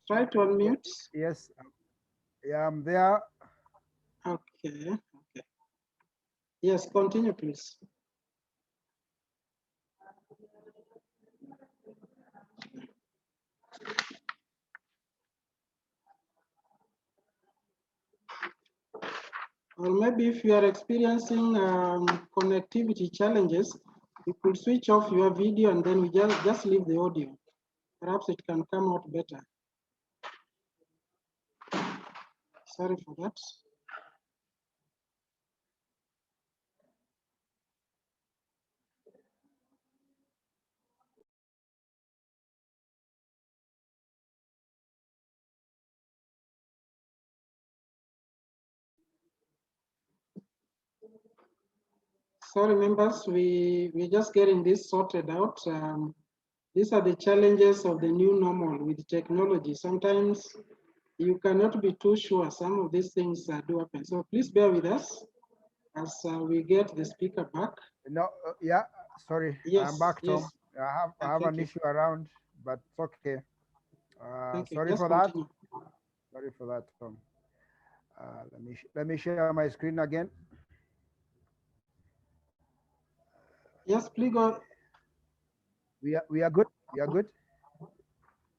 Try to unmute. Yes. Yeah, I'm there. Okay. Yes, continue, please. Or maybe if you are experiencing connectivity challenges, you could switch off your video and then we just leave the audio. Perhaps it can come out better. Sorry for that. Sorry, members, we're just getting this sorted out. These are the challenges of the new normal with technology. Sometimes you cannot be too sure some of these things do happen. So please bear with us as we get the speaker back. No, yeah, sorry. Yes, I'm back, Tom. yes. I have an issue around, but it's okay. Thank you. Sorry Just for that. continue. Sorry for that, Tom. Let me share my screen again. Yes, please go. We are good. We are good.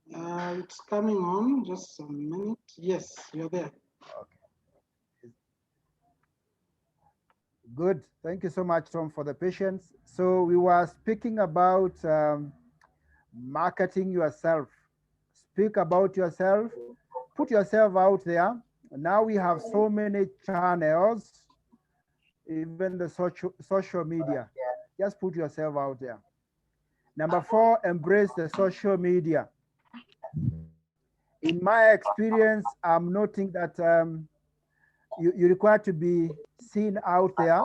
It's coming on. Just a minute. Yes, you're there. Okay. Good. Thank you so much, Tom, for the patience. So we were speaking about marketing yourself. Speak about yourself. Put yourself out there. Now we have so many channels, even the social media. Just put yourself out there. Number 4, embrace the social media. In my experience, I'm noting that you require to be seen out there.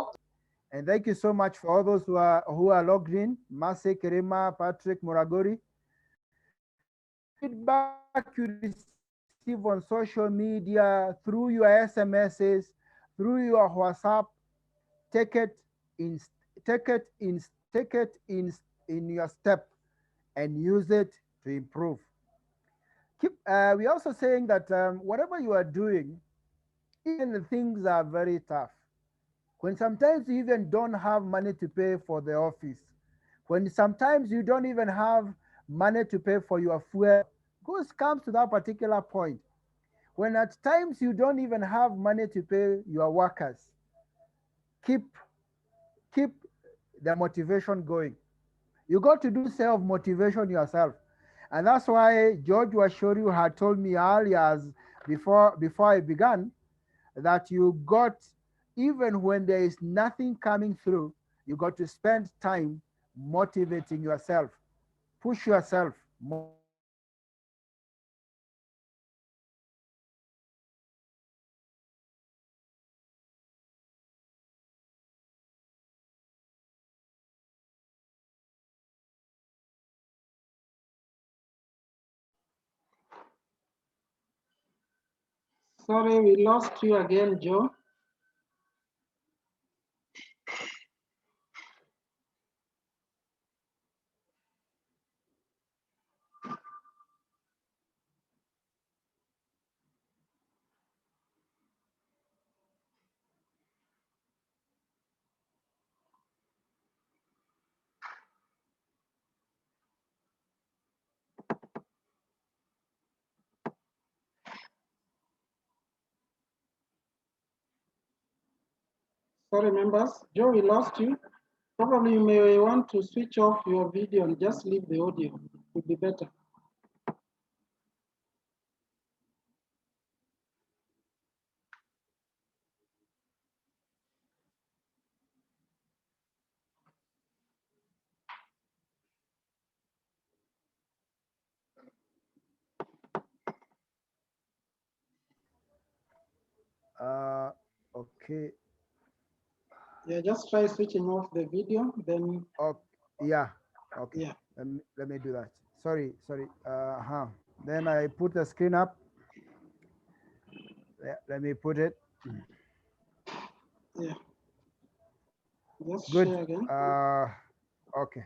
And thank you so much for all those who are logged in. Mase Kerema, Patrick Moragori. Feedback you receive on social media, through your SMSs, through your WhatsApp, take it in your step and use it to improve. We're also saying that whatever you are doing, even the things are very tough. When sometimes you even don't have money to pay for the office, when sometimes you don't even have money to pay for your fuel, comes to that particular point. When at times you don't even have money to pay your workers, keep the motivation going. You got to do self-motivation yourself. And that's why George Washoru had told me earlier, before I began, that you got, even when there is nothing coming through, you got to spend time motivating yourself. Push yourself. Sorry, we lost you again, Joe. Sorry, members. Joe, we lost you. Probably you may want to switch off your video and just leave the audio. It would be better. Okay. Yeah, just try switching off the video, then Oh, yeah. Okay. yeah, Let me do that. Sorry. Then I put the screen up. Let me put it. yeah. Just Good. share again. Okay.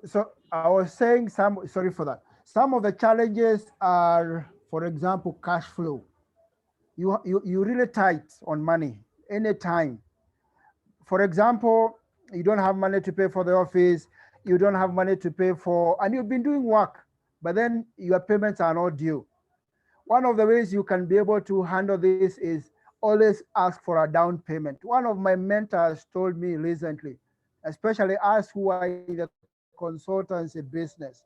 So I was saying sorry for that. Some of the challenges are, for example, cash flow. You really tight on money anytime. For example, you don't have money to pay for the office, you don't have money to pay for, and you've been doing work, but then your payments are not due. One of the ways you can be able to handle this is always ask for a down payment. One of my mentors told me recently, especially us who are in the consultancy business,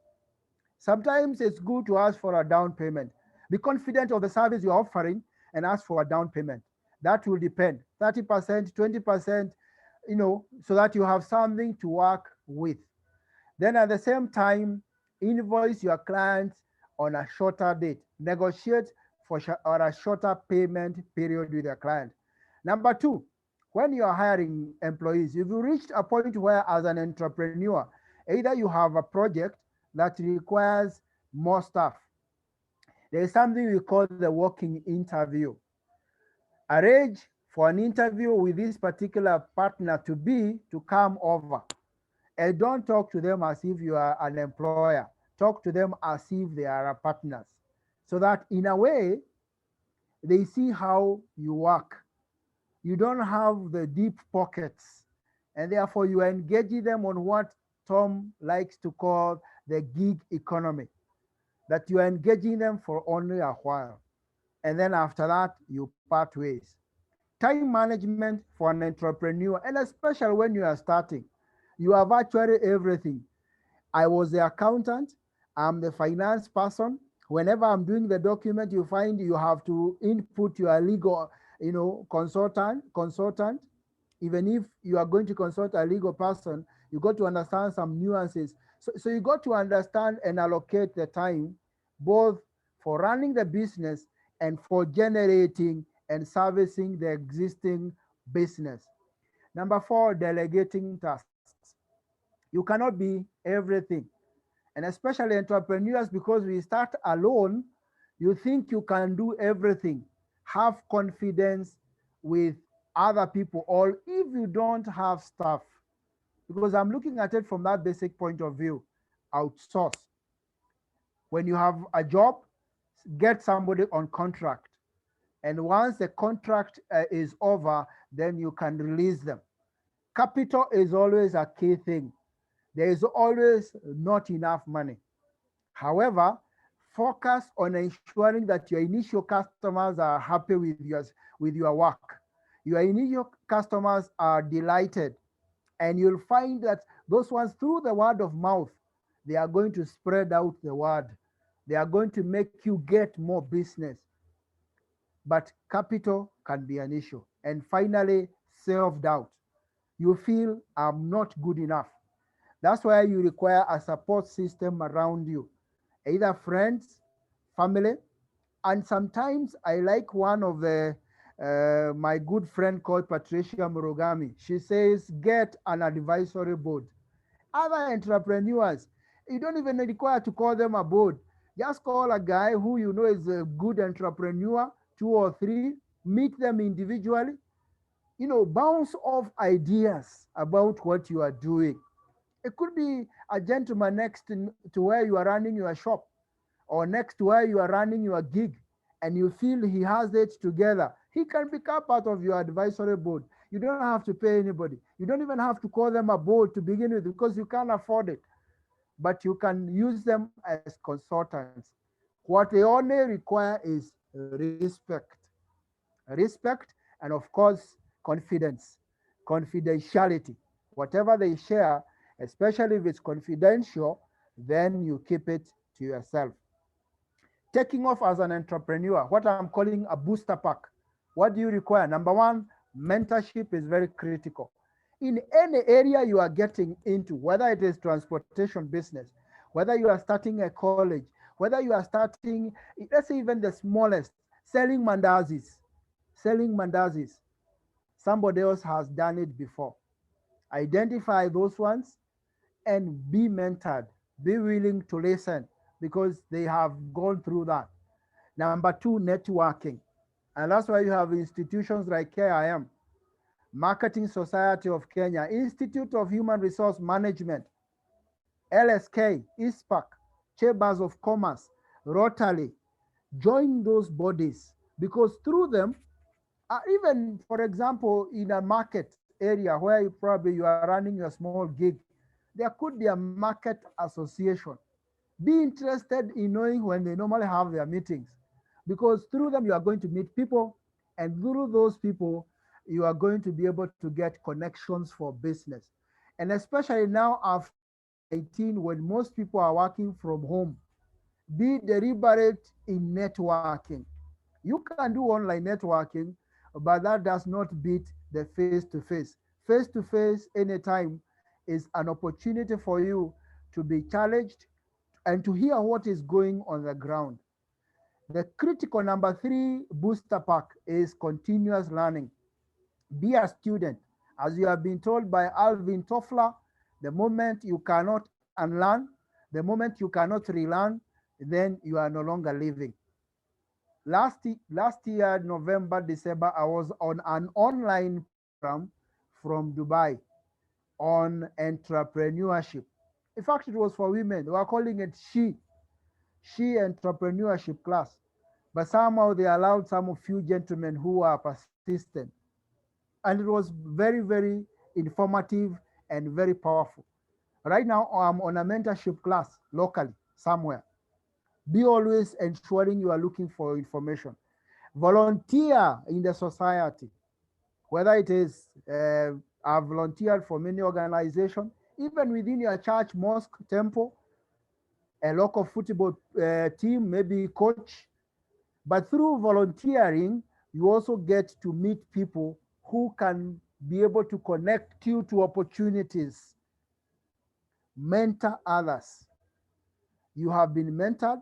sometimes it's good to ask for a down payment. Be confident of the service you're offering and ask for a down payment. That will depend 30%, 20%, so that you have something to work with. Then at the same time, invoice your clients on a shorter date. Negotiate or a shorter payment period with your client. Number two, when you are hiring employees, if you reached a point where as an entrepreneur, either you have a project that requires more staff, there is something we call the working interview. Arrange for an interview with this particular partner to come over. And don't talk to them as if you are an employer. Talk to them as if they are partners. So that in a way, they see how you work. You don't have the deep pockets. And therefore, you are engaging them on what Tom likes to call the gig economy, that you are engaging them for only a while. And then after that, you part ways. Time management for an entrepreneur, and especially when you are starting, you have actually everything. I was the accountant, I'm the finance person. Whenever I'm doing the document, you find you have to input your legal, consultant. Even if you are going to consult a legal person, you got to understand some nuances. So you got to understand and allocate the time both for running the business and for generating and servicing the existing business. Number four, delegating tasks. You cannot be everything. And especially entrepreneurs, because we start alone, you think you can do everything. Have confidence with other people, or if you don't have staff, because I'm looking at it from that basic point of view, outsource. When you have a job, get somebody on contract. And once the contract is over, then you can release them. Capital is always a key thing. There is always not enough money. However, focus on ensuring that your initial customers are happy with your work. Your initial customers are delighted, and you'll find that those ones, through the word of mouth, they are going to spread out the word. They are going to make you get more business. But capital can be an issue. And finally, self-doubt. You feel I'm not good enough. That's why you require a support system around you, either friends, family, and sometimes I like one of the my good friend called Patricia Murugami. She says, get an advisory board. Other entrepreneurs, you don't even require to call them a board. Just call a guy who you know is a good entrepreneur, two or three, meet them individually, bounce off ideas about what you are doing. It could be a gentleman next to where you are running your shop, or next to where you are running your gig, and you feel he has it together. He can become part of your advisory board. You don't have to pay anybody. You don't even have to call them a board to begin with because you can't afford it. But you can use them as consultants. What they only require is respect. Respect, and of course, confidence, confidentiality. Whatever they share, especially if it's confidential, then you keep it to yourself. Taking off as an entrepreneur, what I'm calling a booster pack. What do you require? Number one, mentorship is very critical. In any area you are getting into, whether it is transportation business, whether you are starting a college, Whether you are starting, let's say even the smallest, selling mandazis, selling mandazis. Somebody else has done it before. Identify those ones and be mentored. Be willing to listen because they have gone through that. Number two, networking. And that's why you have institutions like KIM, Marketing Society of Kenya, Institute of Human Resource Management, LSK, ISPAC, Chambers of Commerce, Rotary. Join those bodies because through them, even for example, in a market area where you are running a small gig, there could be a market association. Be interested in knowing when they normally have their meetings because through them you are going to meet people, and through those people you are going to be able to get connections for business. And especially now after COVID-19, when most people are working from home, be deliberate in networking. You can do online networking, but that does not beat the face-to-face. Face-to-face anytime is an opportunity for you to be challenged and to hear what is going on the ground. The critical number three booster pack is continuous learning. Be a student. As you have been told by Alvin Toffler, the moment you cannot unlearn, the moment you cannot relearn, then you are no longer living. Last year, November, December, I was on an online program from Dubai on entrepreneurship. In fact, it was for women. They were calling it she entrepreneurship class. But somehow they allowed some of few gentlemen who are persistent. And it was very, very informative and very powerful. Right now, I'm on a mentorship class locally somewhere. Be always ensuring you are looking for information. Volunteer in the society, whether it is, I've volunteered for many organizations, even within your church, mosque, temple, a local football team, maybe coach. But through volunteering, you also get to meet people who can be able to connect you to opportunities. Mentor others. You have been mentored.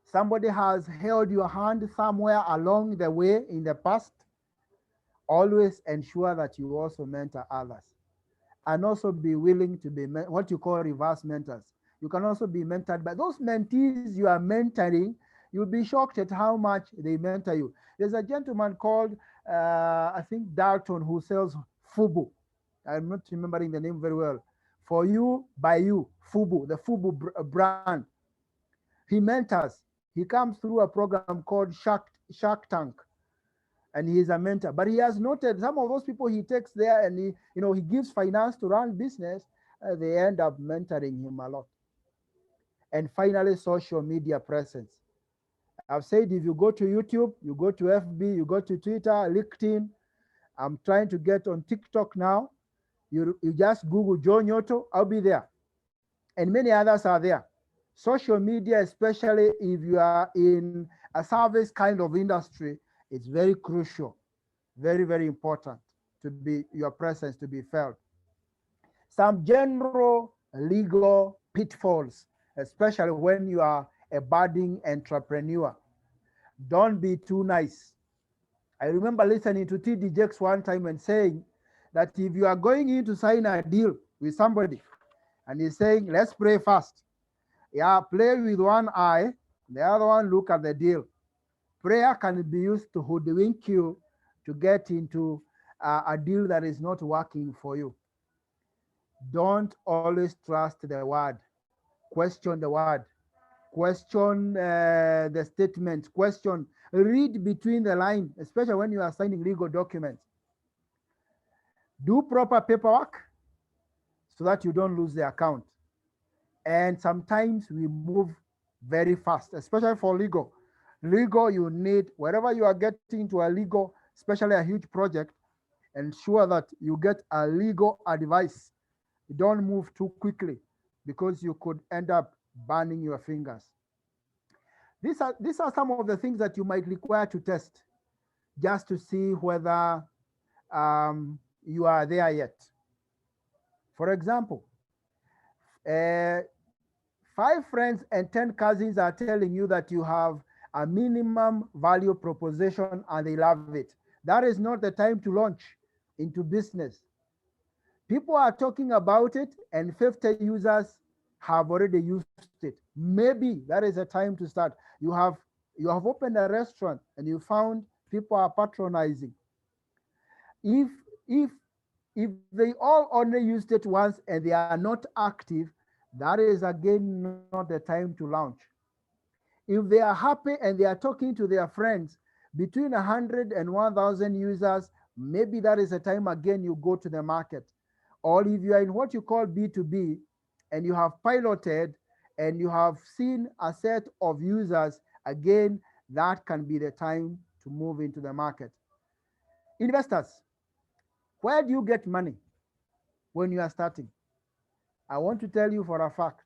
Somebody has held your hand somewhere along the way in the past. Always ensure that you also mentor others. And also be willing to be what you call reverse mentors. You can also be mentored by those mentees you are mentoring. You'll be shocked at how much they mentor you. There's a gentleman called, I think, Dalton, who sells Fubu. I'm not remembering the name very well. For you, by you, Fubu, the Fubu brand. He mentors. He comes through a program called Shark Tank, and he is a mentor. But he has noted some of those people he takes there, and he gives finance to run business. They end up mentoring him a lot. And finally, social media presence. I've said if you go to YouTube, you go to FB, you go to Twitter, LinkedIn. I'm trying to get on TikTok now. You just Google Joe Nyutu, I'll be there. And many others are there. Social media, especially if you are in a service kind of industry, it's very crucial, very, very important to be your presence to be felt. Some general legal pitfalls, especially when you are a budding entrepreneur. Don't be too nice. I remember listening to TD Jakes one time and saying that if you are going in to sign a deal with somebody and he's saying, let's pray first. Yeah, play with one eye, the other one look at the deal. Prayer can be used to hoodwink you to get into a deal that is not working for you. Don't always trust the word. Question the word. Question the statement. Read between the lines, especially when you are signing legal documents. Do proper paperwork so that you don't lose the account. And sometimes we move very fast, especially for legal. Legal, you need, wherever you are getting into a legal, especially a huge project, ensure that you get a legal advice. You don't move too quickly because you could end up burning your fingers. These are some of the things that you might require to test just to see whether you are there yet. For example, 5 friends and 10 cousins are telling you that you have a minimum value proposition and they love it. That is not the time to launch into business. People are talking about it and 50 users have already used it. Maybe that is a time to start. You have opened a restaurant and you found people are patronizing. If if if they all only used it once and they are not active, that is again not the time to launch. If they are happy and they are talking to their friends between 100 and 1,000 users, maybe that is the time again you go to the market. Or if you are in what you call B2B and you have piloted and you have seen a set of users, again, that can be the time to move into the market. Investors, where do you get money when you are starting? I want to tell you for a fact,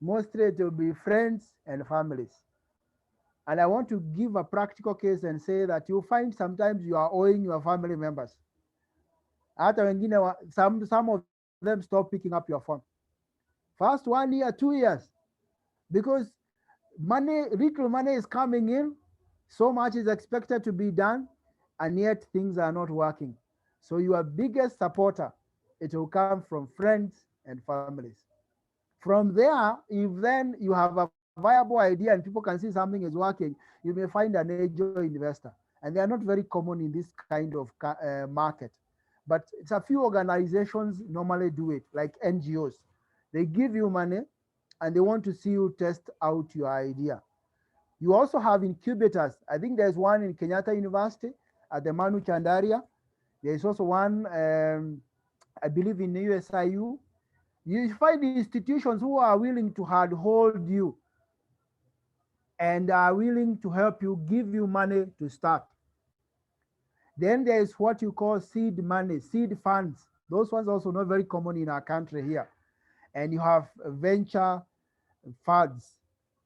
mostly it will be friends and families. And I want to give a practical case and say that you find sometimes you are owing your family members. Hata wengine some of them stop picking up your phone. First 1 year, 2 years, because little money is coming in, so much is expected to be done, and yet things are not working. So your biggest supporter, it will come from friends and families. From there, if then you have a viable idea and people can see something is working, you may find an angel investor. And they are not very common in this kind of market. But it's a few organizations normally do it, like NGOs. They give you money and they want to see you test out your idea. You also have incubators. I think there's one in Kenyatta University at the Manu Chandaria. There is also one, I believe, in USIU. You find institutions who are willing to handhold you and are willing to help you, give you money to start. Then there is what you call seed money, seed funds. Those ones also not very common in our country here. And you have venture funds.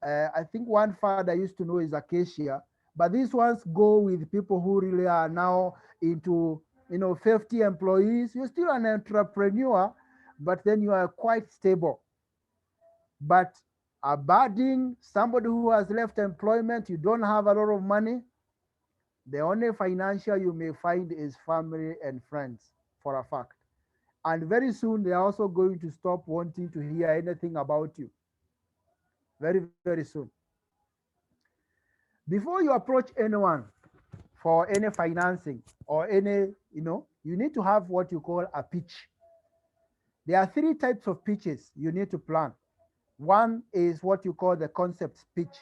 I think one fund I used to know is Acacia, but these ones go with people who really are now into 50 employees. You're still an entrepreneur, but then you are quite stable. But a budding, somebody who has left employment, you don't have a lot of money, the only financial you may find is family and friends, for a fact. And very soon, they are also going to stop wanting to hear anything about you. Very, very soon. Before you approach anyone for any financing or any, you need to have what you call a pitch. There are 3 types of pitches you need to plan. One is what you call the concept pitch.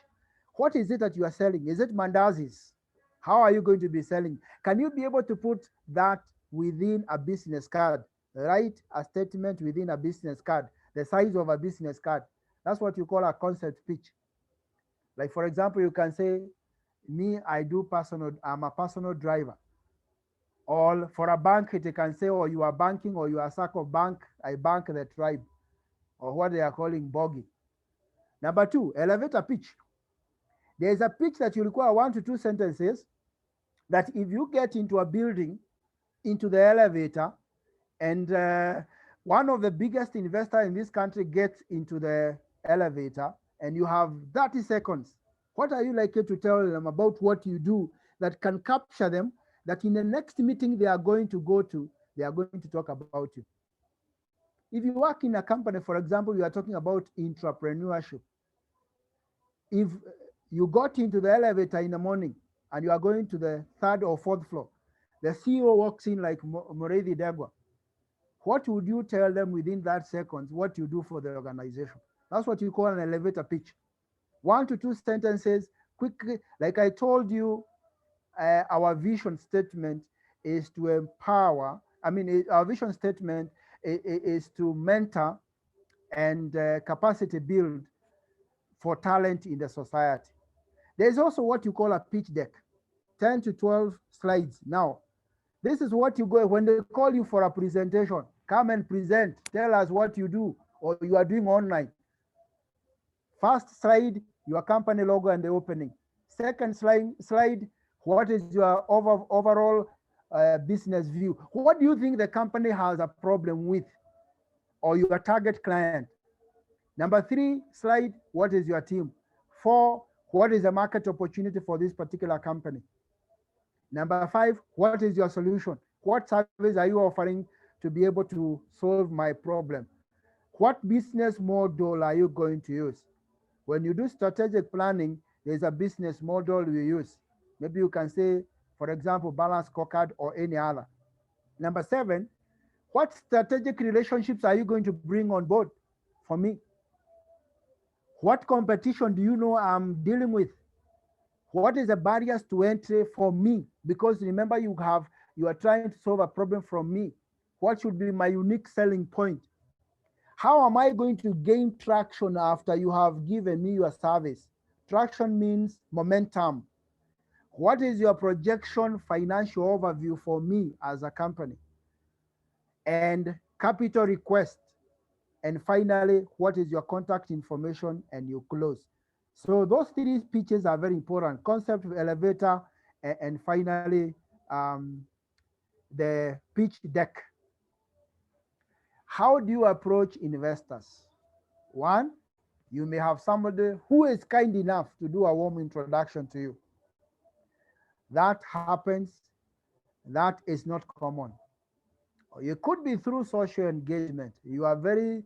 What is it that you are selling? Is it mandazis? How are you going to be selling? Can you be able to put that within a business card? Write a statement within a business card, the size of a business card. That's what you call a concept pitch. Like, for example, you can say, I'm a personal driver. Or for a bank, it can say, oh, you are banking, or you are Sacco Bank, I bank the tribe, or what they are calling bogey. Number 2, elevator pitch. There is a pitch that you require 1 to 2 sentences that if you get into a building, into the elevator, and one of the biggest investors in this country gets into the elevator, and you have 30 seconds, what are you likely to tell them about what you do that can capture them, that in the next meeting they are going to go to, they are going to talk about you? If you work in a company, for example, you are talking about entrepreneurship. If you got into the elevator in the morning and you are going to the 3rd or 4th floor, the CEO walks in like Morethi Degwa, what would you tell them within that seconds, what you do for the organization? That's what you call an elevator pitch. 1 to 2 sentences, quickly. Like I told you, our vision statement is to empower. Our vision statement is to mentor and capacity build for talent in the society. There's also what you call a pitch deck, 10 to 12 slides. Now, this is what you go when they call you for a presentation. Come and present. Tell us what you do or you are doing online. First slide, your company logo and the opening. Second slide, what is your overall business view? What do you think the company has a problem with or your target client? Number 3 slide, what is your team? 4, what is the market opportunity for this particular company? Number 5, what is your solution? What service are you offering to be able to solve my problem? What business model are you going to use? When you do strategic planning, there's a business model you use. Maybe you can say, for example, balance scorecard or any other. Number 7, what strategic relationships are you going to bring on board for me? What competition do you know I'm dealing with? What is the barriers to entry for me? Because remember, you are trying to solve a problem from me. What should be my unique selling point? How am I going to gain traction after you have given me your service? Traction means momentum. What is your projection financial overview for me as a company? And capital request. And finally, what is your contact information, and you close. So those 3 pitches are very important: concept, elevator, and finally the pitch deck. How do you approach investors? 1, you may have somebody who is kind enough to do a warm introduction to you. That happens. That is not common. You could be through social engagement. You are very,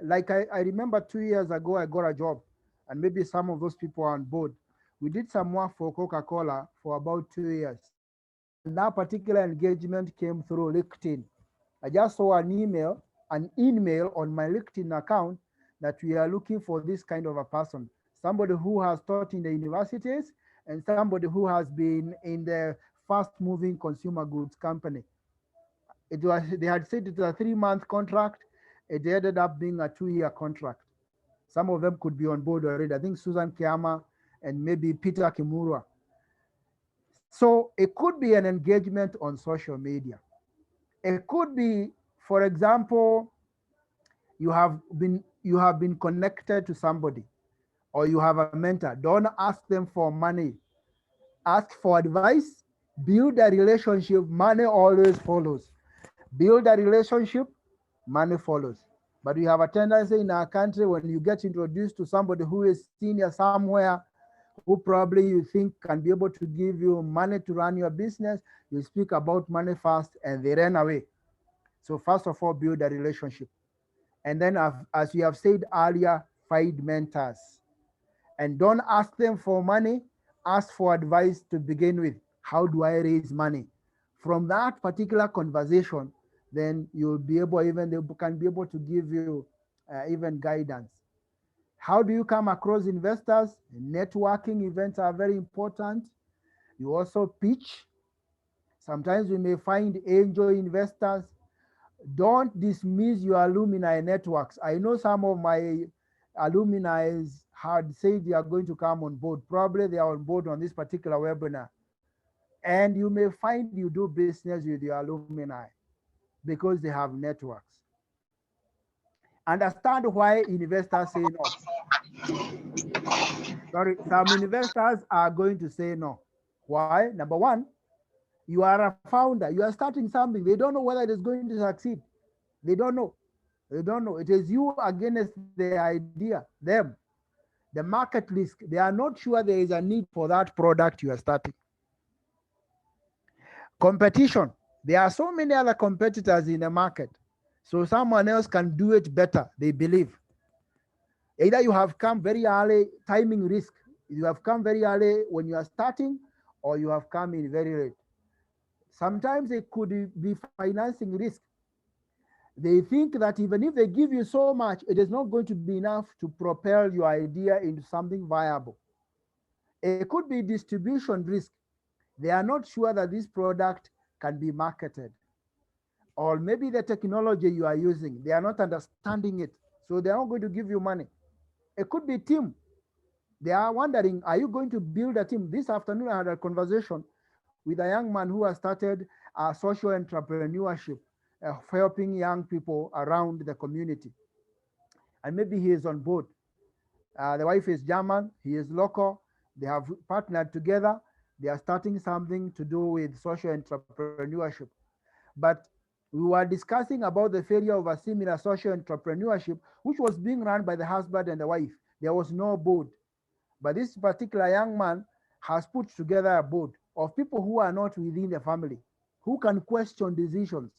like I remember 2 years ago, I got a job, and maybe some of those people are on board. We did some work for Coca-Cola for about 2 years. And that particular engagement came through LinkedIn. I just saw an email on my LinkedIn account that we are looking for this kind of a person, somebody who has taught in the universities and somebody who has been in the fast-moving consumer goods company. They had said it was a 3-month contract. It ended up being a 2-year contract. Some of them could be on board already. I think Susan Kiama and maybe Peter Kimura. So it could be an engagement on social media. It could be, for example, you have been connected to somebody, or you have a mentor. Don't ask them for money. Ask for advice. Build a relationship. Money always follows. Build a relationship, money follows. But we have a tendency in our country, when you get introduced to somebody who is senior somewhere, who probably you think can be able to give you money to run your business, you speak about money first and they run away. So first of all, build a relationship. And then, as we have said earlier, find mentors. And don't ask them for money, ask for advice to begin with. How do I raise money? From that particular conversation, then you'll be able, they can be able to give you even guidance. How do you come across investors? Networking events are very important. You also pitch. Sometimes we may find angel investors. Don't dismiss your alumni networks. I know some of my alumni had said they are going to come on board. Probably they are on board on this particular webinar. And you may find you do business with your alumni because they have networks. Understand why investors say no. Sorry, some investors are going to say no. Why? Number 1, you are a founder. You are starting something. They don't know whether it is going to succeed. They don't know. They don't know. It is you against the idea, them. The market risk. They are not sure there is a need for that product you are starting. Competition. There are so many other competitors in the market. So someone else can do it better, they believe. Either you have come very early, timing risk. You have come very early when you are starting, or you have come in very late. Sometimes it could be financing risk. They think that even if they give you so much, it is not going to be enough to propel your idea into something viable. It could be distribution risk. They are not sure that this product can be marketed. Or maybe the technology you are using, they are not understanding it. So they are not going to give you money. It could be team. They are wondering, are you going to build a team? This afternoon, I had a conversation with a young man who has started a social entrepreneurship, helping young people around the community. And maybe he is on board. The wife is German, he is local. They have partnered together. They are starting something to do with social entrepreneurship. But We were discussing about the failure of a similar social entrepreneurship, which was being run by the husband and the wife. There was no board. But this particular young man has put together a board of people who are not within the family, who can question decisions.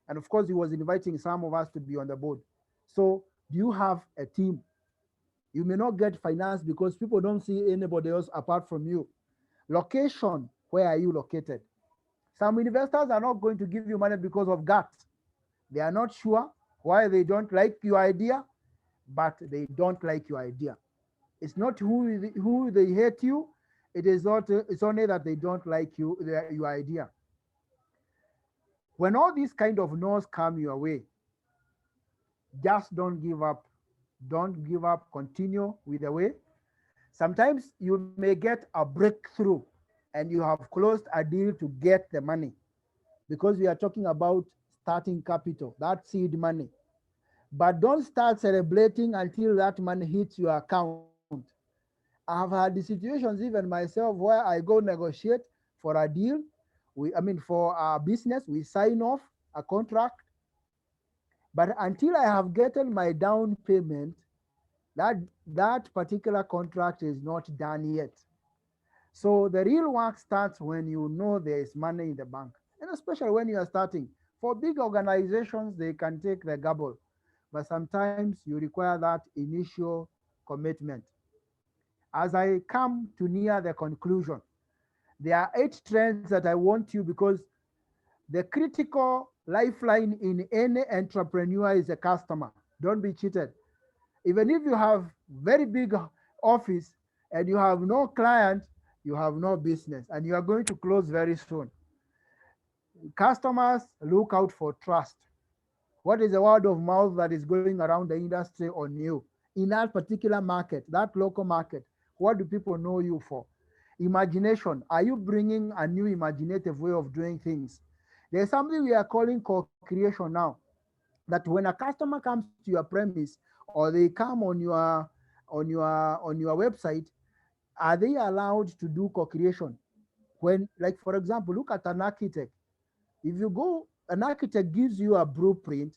And of course, he was inviting some of us to be on the board. So, do you have a team? You may not get finance because people don't see anybody else apart from you. Location, where are you located? Some investors are not going to give you money because of gut. They are not sure why they don't like your idea, but they don't like your idea. It's not who they hate you. It is not. It's only that they don't like your idea. When all these kind of no's come your way, just don't give up. Don't give up. Continue with the way. Sometimes you may get a breakthrough and you have closed a deal to get the money, because we are talking about starting capital, that seed money. But don't start celebrating until that money hits your account. I have had the situations even myself where I go negotiate for a deal. For a business, we sign off a contract, but until I have gotten my down payment, that that particular contract is not done yet. So the real work starts when you know there is money in the bank, and especially when you are starting. For big organizations, they can take the gamble, but sometimes you require that initial commitment. As I come to near the conclusion, there are 8 trends that I want you, because the critical lifeline in any entrepreneur is a customer. Don't be cheated. Even if you have very big office and you have no client, you have no business and you are going to close very soon. Customers look out for trust. What is the word of mouth that is going around the industry on you in that particular market, that local market? What do people know you for? Imagination. Are you bringing a new imaginative way of doing things? There's something we are calling co-creation now, that when a customer comes to your premise or they come on your website, are they allowed to do co-creation? When, like for example, look at an architect. If you go, an architect gives you a blueprint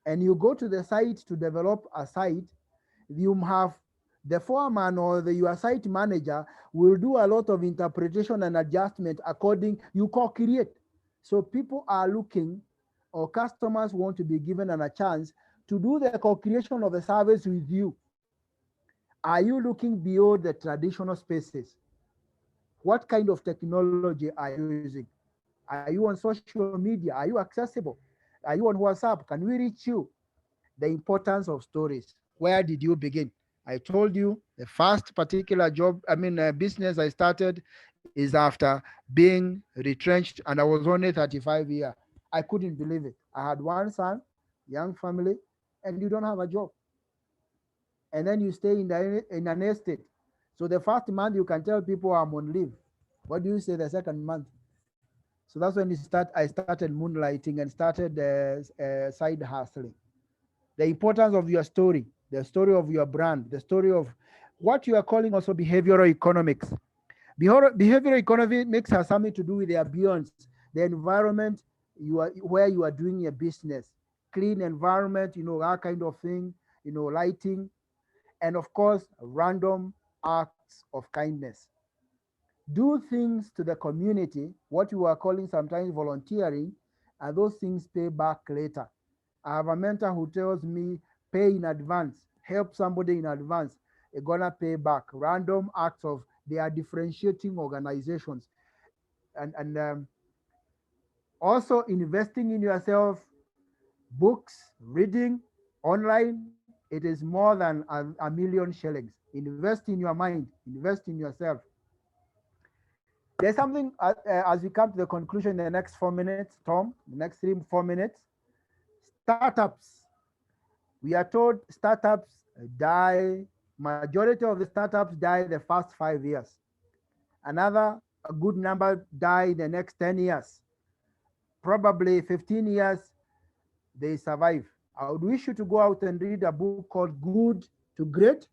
and you go to the site to develop a site, you have the foreman or your site manager will do a lot of interpretation and adjustment according, you co-create. So people are looking, or customers want to be given a chance to do the co-creation of a service with you. Are you looking beyond the traditional spaces? What kind of technology are you using? Are you on social media? Are you accessible? Are you on WhatsApp? Can we reach you? The importance of stories. Where did you begin? I told you the first particular business I started is after being retrenched, and I was only 35 years. I couldn't believe it. I had one son, young family, and you don't have a job. And then you stay in an estate. So the first month you can tell people I'm on leave. What do you say the second month? So that's when I started moonlighting and started side hustling. The importance of your story, the story of your brand, the story of what you are calling also behavioral economics. Behavioral economics has something to do with the ambience, the environment where you are doing your business, clean environment, that kind of thing, lighting, and of course, random acts of kindness. Do things to the community, what you are calling sometimes volunteering, and those things pay back later. I have a mentor who tells me, pay in advance, help somebody in advance, you're gonna pay back. Random acts of, they are differentiating organizations. And also investing in yourself, books, reading, online, it is more than a million shillings. Invest in your mind, invest in yourself. There's something, as we come to the conclusion in the next 4 minutes, Tom, the next 3, 4 minutes, startups. We are told startups die, majority of the startups die the first 5 years. Another, a good number die the next 10 years. Probably 15 years, they survive. I would wish you to go out and read a book called Good to Great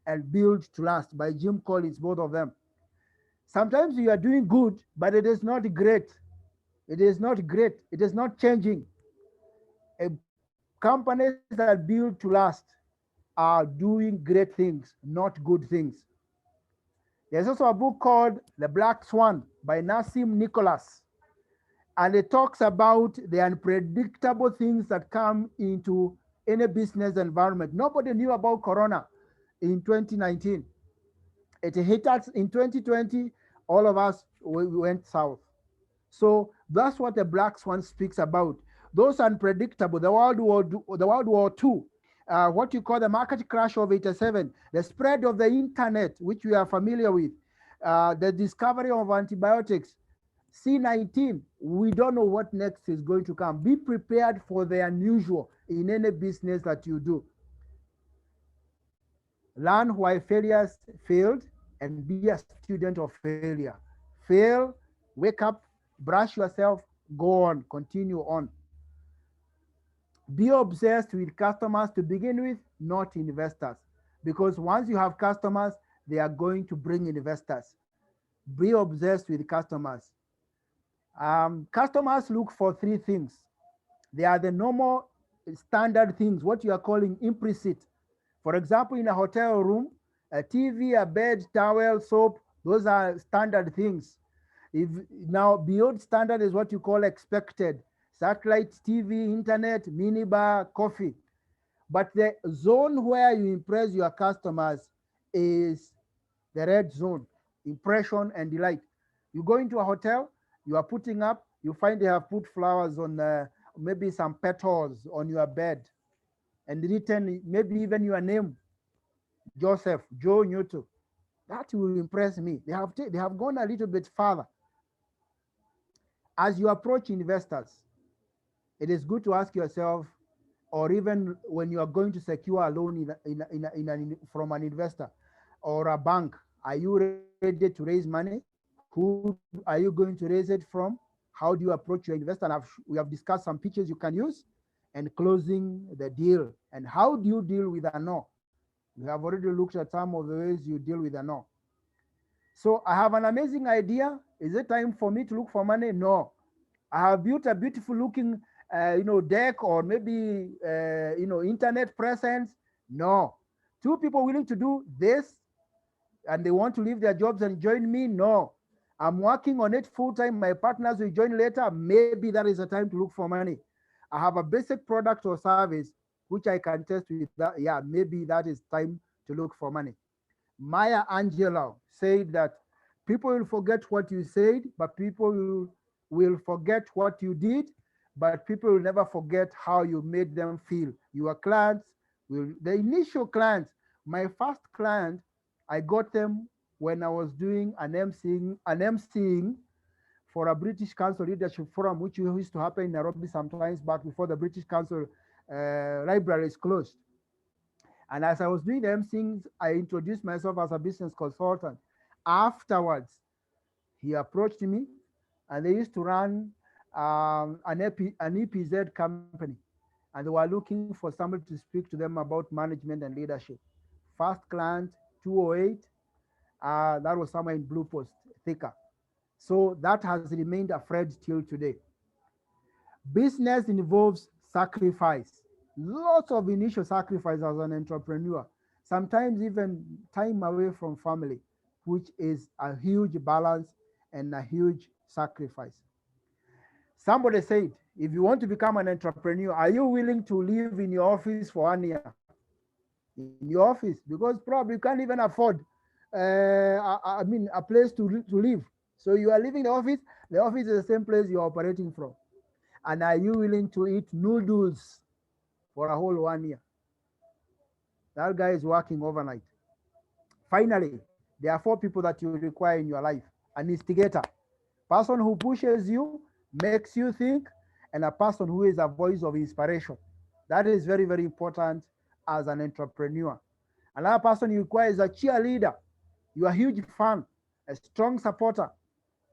and Build to Last by Jim Collins, both of them. Sometimes you are doing good, but it is not great. It is not great. It is not changing. companies that build to last are doing great things, not good things. There's also a book called The Black Swan by Nassim Nicholas, and it talks about the unpredictable things that come into any business environment. Nobody knew about Corona in 2019. It hit us in 2020. All of us we went south. So that's what the Black Swan speaks about. Those unpredictable, the World War II, what you call the market crash of 87, the spread of the internet, which we are familiar with, the discovery of antibiotics, C19, we don't know what next is going to come. Be prepared for the unusual in any business that you do. Learn why failures failed and be a student of failure. Fail, wake up, brush yourself, go on, continue on. Be obsessed with customers to begin with, not investors. Because once you have customers, they are going to bring investors. Be obsessed with customers. Customers look for three things. They are the normal standard things, what you are calling implicit. For example, in a hotel room, a TV, a bed, towel, soap, those are standard things. If now beyond standard is what you call expected. Satellite TV, internet, minibar, coffee. But the zone where you impress your customers is the red zone, impression and delight. You go into a hotel, you are putting up, you find they have put flowers on, maybe some petals on your bed, and written maybe even your name, Joseph, Joe Nyutu. That will impress me. They have gone a little bit further. As you approach investors, it is good to ask yourself, or even when you are going to secure a loan from an investor or a bank, are you ready to raise money? Who are you going to raise it from? How do you approach your investor? And we have discussed some pitches you can use, and closing the deal. And how do you deal with a no? We have already looked at some of the ways you deal with a no. So I have an amazing idea. Is it time for me to look for money? No. I have built a beautiful looking, deck, or maybe, internet presence. No. Two people willing to do this, and they want to leave their jobs and join me? No. I'm working on it full time. My partners will join later. Maybe that is a time to look for money. I have a basic product or service which I can test with that. Yeah, maybe that is time to look for money. Maya Angelou said that people will forget what you said, but people will forget what you did, but people will never forget how you made them feel. Your clients the initial clients, my first client, I got them when I was doing an emceeing for a British Council Leadership Forum, which used to happen in Nairobi sometimes back before the British Council library is closed. And as I was doing the emceeing, I introduced myself as a business consultant. Afterwards, he approached me, and they used to run an EPZ company, and they were looking for somebody to speak to them about management and leadership. First client, 208, that was somewhere in Blue Post, Thika. So that has remained a friend till today. Business involves sacrifice, lots of initial sacrifice as an entrepreneur, sometimes even time away from family, which is a huge balance and a huge sacrifice. Somebody said, if you want to become an entrepreneur, are you willing to live in your office for 1 year? In your office, because probably you can't even afford, a place to live. So you are leaving the office is the same place you're operating from. And are you willing to eat noodles for a whole 1 year? That guy is working overnight. Finally, there are 4 people that you require in your life. An instigator, person who pushes you, makes you think, and a person who is a voice of inspiration. That is very, very important as an entrepreneur. Another person you require is a cheerleader. You are a huge fan, a strong supporter,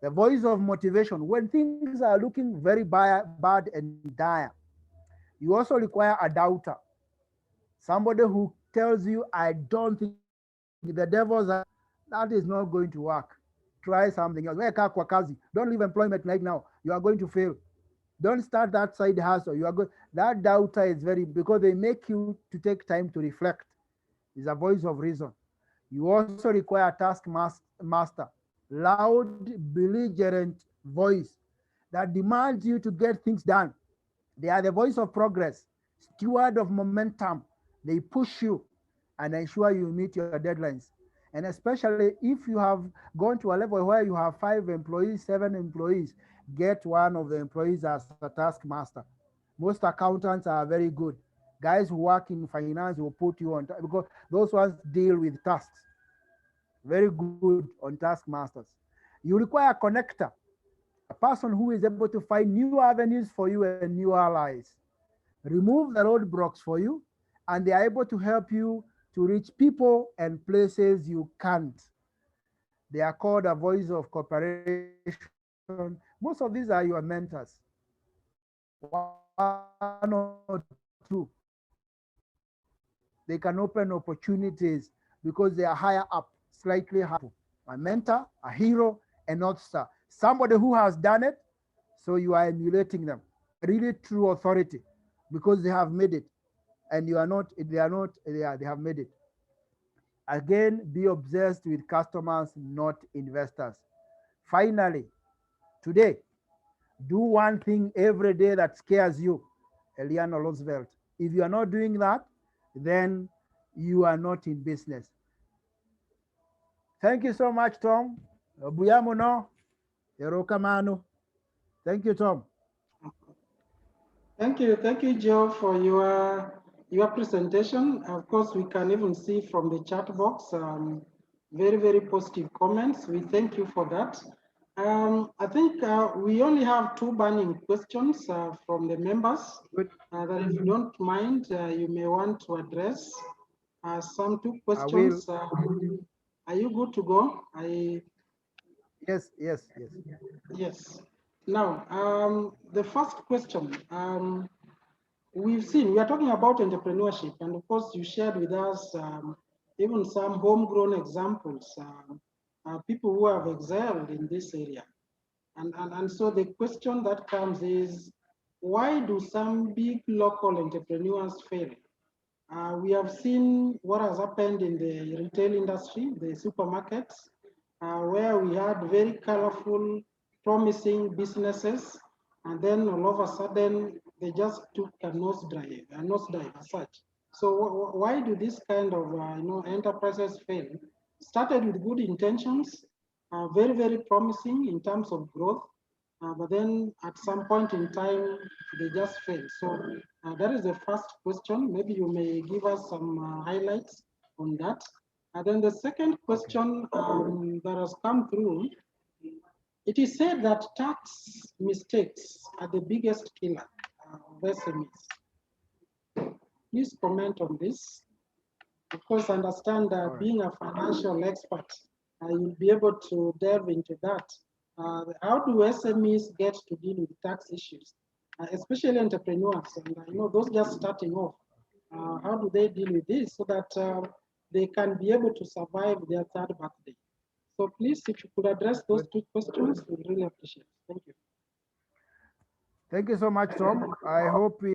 the voice of motivation when things are looking very bad and dire. You also require a doubter, somebody who tells you, I don't think the devil's that is not going to work. Try something else. Don't leave employment right now. You are going to fail. Don't start that side hustle. You are good. That doubter is very, because they make you to take time to reflect. Is a voice of reason. You also require a master, loud, belligerent voice that demands you to get things done. They are the voice of progress, steward of momentum. They push you and ensure you meet your deadlines. And especially if you have gone to a level where you have 5 employees, 7 employees, get one of the employees as a taskmaster. Most accountants are very good. Guys who work in finance will put you on, because those ones deal with tasks. Very good on taskmasters. You require a connector, a person who is able to find new avenues for you and new allies, remove the roadblocks for you, and they are able to help you to reach people and places you can't. They are called a voice of cooperation. Most of these are your mentors. One or two. They can open opportunities because they are higher up, slightly higher up. A mentor, a hero, a North Star. Somebody who has done it, so you are emulating them. They are really true authority because they have made it, and you are not. They have made it. Again, be obsessed with customers, not investors. Finally, today, do one thing every day that scares you. Eleanor Roosevelt. If you are not doing that, then you are not in business. Thank you so much, Tom. Buyamuno, Erokamanu. Thank you, Tom. Thank you, Joe, for your presentation. Of course, we can even see from the chat box very, very positive comments. We thank you for that. I think we only have 2 burning questions from the members that if you don't mind, you may want to address some 2 questions. Are you good to go? Yes. Yes. Now, the first question, we are talking about entrepreneurship, and of course you shared with us even some homegrown examples, people who have excelled in this area. And so the question that comes is, why do some big local entrepreneurs fail? We have seen what has happened in the retail industry, the supermarkets, where we had very colorful, promising businesses, and then all of a sudden they just took a nosedive as such. So why do this kind of enterprises fail? Started with good intentions, very, very promising in terms of growth, but then at some point in time, they just fail. So that is the first question. Maybe you may give us some highlights on that. And then the second question that has come through, it is said that tax mistakes are the biggest killer of SMEs. Please comment on this. Of course, understand that being a financial expert, you'll be able to delve into that. How do SMEs get to deal with tax issues, especially entrepreneurs, and those just starting off? How do they deal with this so that they can be able to survive their 3rd birthday? So please, if you could address those 2 questions, we really appreciate it. Thank you. Thank you so much, Tom. I hope we are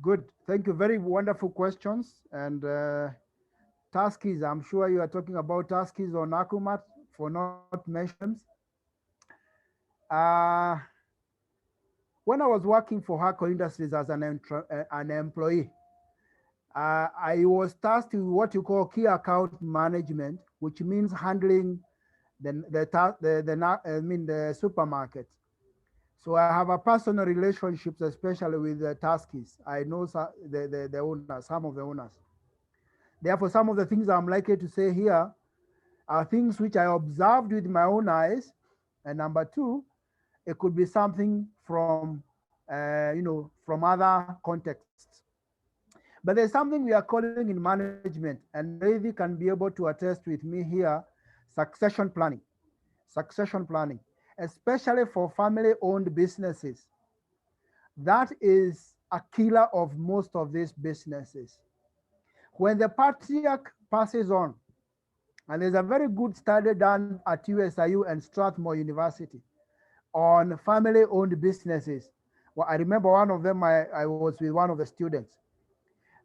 good. Thank you. Very wonderful questions. And Taskies, I'm sure you are talking about Taskies or Nakumat, for not mentioning them. When I was working for Harco Industries as an employee, I was tasked with what you call key account management, which means handling the supermarket. So I have a personal relationships, especially with the Taskies. I know the owners, some of the owners. Therefore, some of the things I'm likely to say here are things which I observed with my own eyes. And number 2, it could be something from, from other contexts. But there's something we are calling in management, and Morevi can be able to attest with me here, succession planning. Succession planning, especially for family-owned businesses. That is a killer of most of these businesses. When the patriarch passes on, and there's a very good study done at USIU and Strathmore University on family-owned businesses. Well, I remember one of them, I was with one of the students.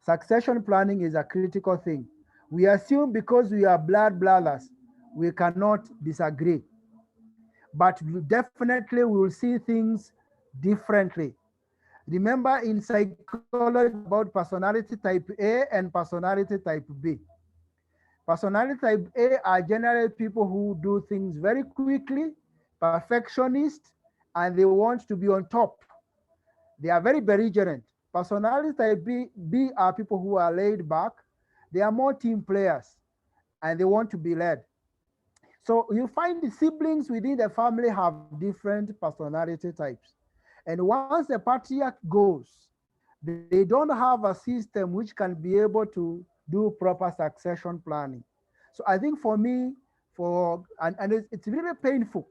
Succession planning is a critical thing. We assume because we are blood brothers, we cannot disagree. But definitely we will see things differently. Remember, in psychology, we talk about personality type A and personality type B. Personality type A are generally people who do things very quickly, perfectionist, and they want to be on top. They are very belligerent. Personality type B are people who are laid back. They are more team players and they want to be led. So you find the siblings within the family have different personality types. And once the patriarch goes, they don't have a system which can be able to do proper succession planning. So I think for me, and it's really painful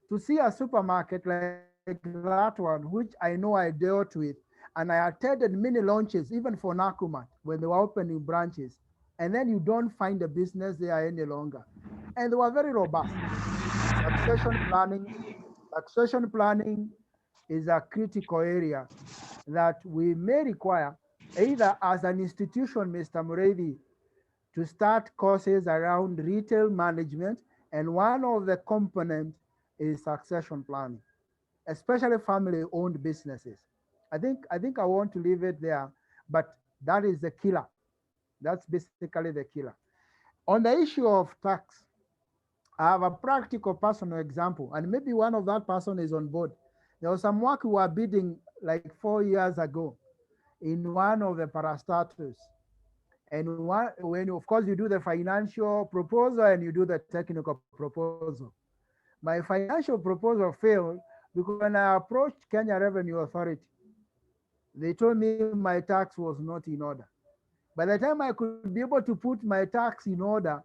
to see a supermarket like that one, which I know I dealt with, and I attended many launches, even for Nakumat, when they were opening branches, and then you don't find the business there any longer. And they were very robust. Succession planning, succession planning is a critical area that we may require either as an institution, Mr. Muredi, to start courses around retail management, and one of the components is succession planning, especially family-owned businesses. I think I want to leave it there, but that is the killer. That's basically the killer. On the issue of tax, I have a practical personal example, and maybe one of that person is on board. There was some work we were bidding like 4 years ago in one of the parastatals. And when of course you do the financial proposal and you do the technical proposal. My financial proposal failed because when I approached Kenya Revenue Authority, they told me my tax was not in order. By the time I could be able to put my tax in order,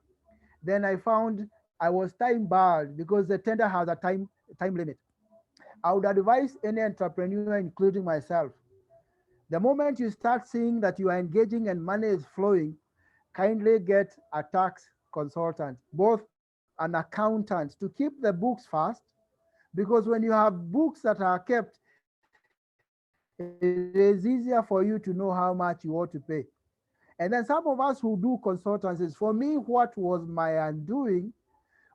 then I found I was time barred because the tender has a time limit. I would advise any entrepreneur, including myself, the moment you start seeing that you are engaging and money is flowing, kindly get a tax consultant, both an accountant to keep the books fast, because when you have books that are kept, it is easier for you to know how much you ought to pay. And then some of us who do consultancies, for me, what was my undoing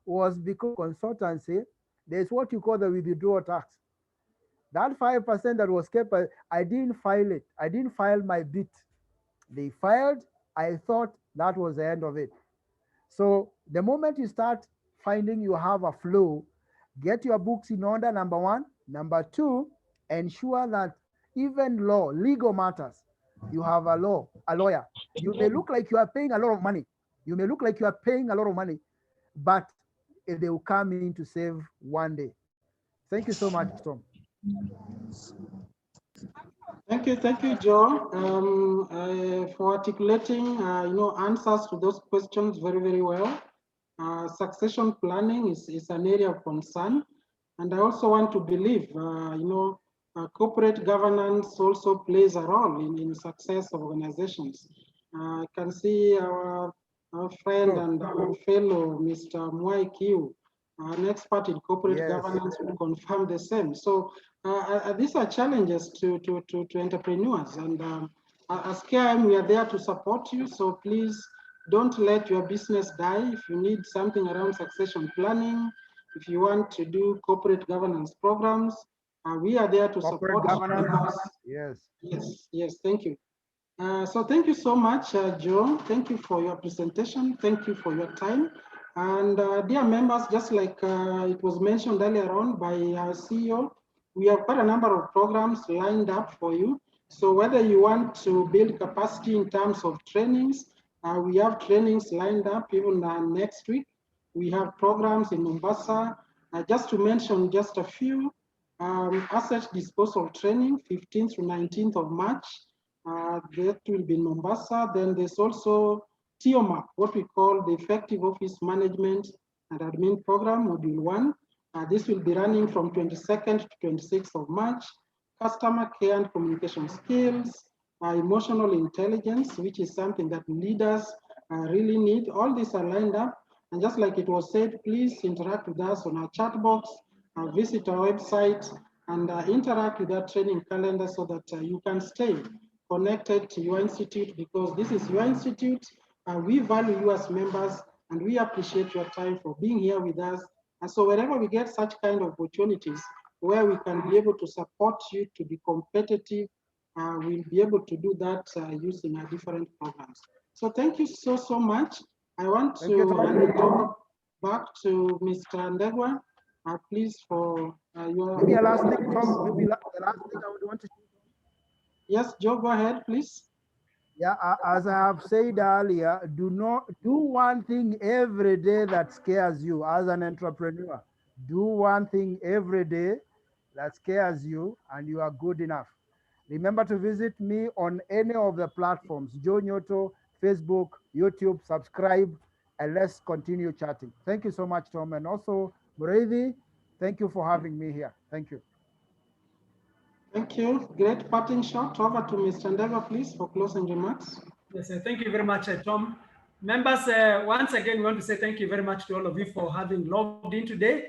was because consultancy, there's what you call the withdrawal tax. That 5% that was kept, I didn't file it. I didn't file my bit. They filed, I thought that was the end of it. So the moment you start finding you have a flow, get your books in order, number one. Number two, ensure that even legal matters, you have a lawyer. You may look like you are paying a lot of money. You may look like you are paying a lot of money, but they will come in to save one day. Thank you so much, Tom. Thank you, Joe, for articulating, answers to those questions very, very well. Succession planning is an area of concern, and I also want to believe, corporate governance also plays a role in success of organizations. I can see our friend and our fellow, Mr. Mwai Kiu, an expert in corporate governance, will confirm the same. So these are challenges to entrepreneurs, and as KM, we are there to support you. So please don't let your business die. If you need something around succession planning, if you want to do corporate governance programs, we are there to support you. Yes, thank you. So thank you so much, Joe. Thank you for your presentation. Thank you for your time. And dear members, just like it was mentioned earlier on by our CEO, we have quite a number of programs lined up for you. So whether you want to build capacity in terms of trainings, we have trainings lined up even next week. We have programs in Mombasa. Just to mention just a few, asset disposal training, 15th to 19th of March. That will be in Mombasa. Then there's also TOMAP, what we call the Effective Office Management and Admin Program, Module 1. This will be running from 22nd to 26th of March. Customer care and communication skills, emotional intelligence, which is something that leaders really need. All these are lined up. And just like it was said, please interact with us on our chat box, visit our website, and interact with that training calendar so that you can stay connected to your institute, because this is your institute. We value you as members, and we appreciate your time for being here with us. And so wherever we get such kind of opportunities where we can be able to support you to be competitive, we'll be able to do that using our different programs. So thank you so much. I want to hand it over back to Mr. Ndegwa, please, for your... Maybe a last thing, Tom, maybe the last thing I would want to... Yes, Joe, go ahead, please. Yeah, as I have said earlier, do one thing every day that scares you as an entrepreneur. Do one thing every day that scares you, and you are good enough. Remember to visit me on any of the platforms, Joe Nyutu, Facebook, YouTube, subscribe, and let's continue chatting. Thank you so much, Tom. And also, Mureithi, thank you for having me here. Thank you. Thank you. Great parting shot. Over to Mr. Ndegwa, please, for closing remarks. Yes, thank you very much, Tom. Members, once again, we want to say thank you very much to all of you for having logged in today.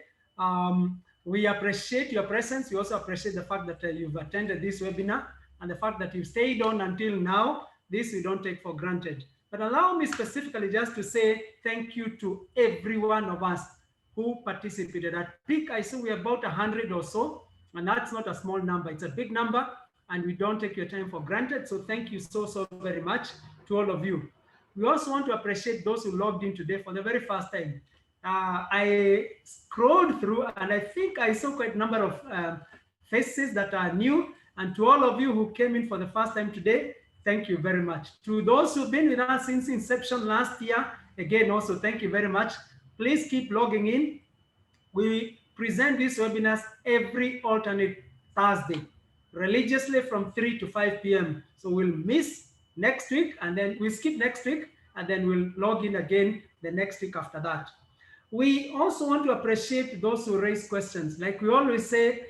We appreciate your presence. We also appreciate the fact that you've attended this webinar and the fact that you've stayed on until now. This we don't take for granted. But allow me specifically just to say thank you to every one of us who participated. At peak, I see we're about 100 or so, and that's not a small number. It's a big number, and we don't take your time for granted. So thank you so very much to all of you. We also want to appreciate those who logged in today for the very first time. I scrolled through and I think I saw quite a number of faces that are new. And to all of you who came in for the first time today, thank you very much. To those who've been with us since inception last year, again, also thank you very much. Please keep logging in. We present these webinars every alternate Thursday, religiously from 3 to 5 p.m. So we'll miss next week, and then we'll skip next week, and then we'll log in again the next week after that. We also want to appreciate those who raise questions. Like we always say,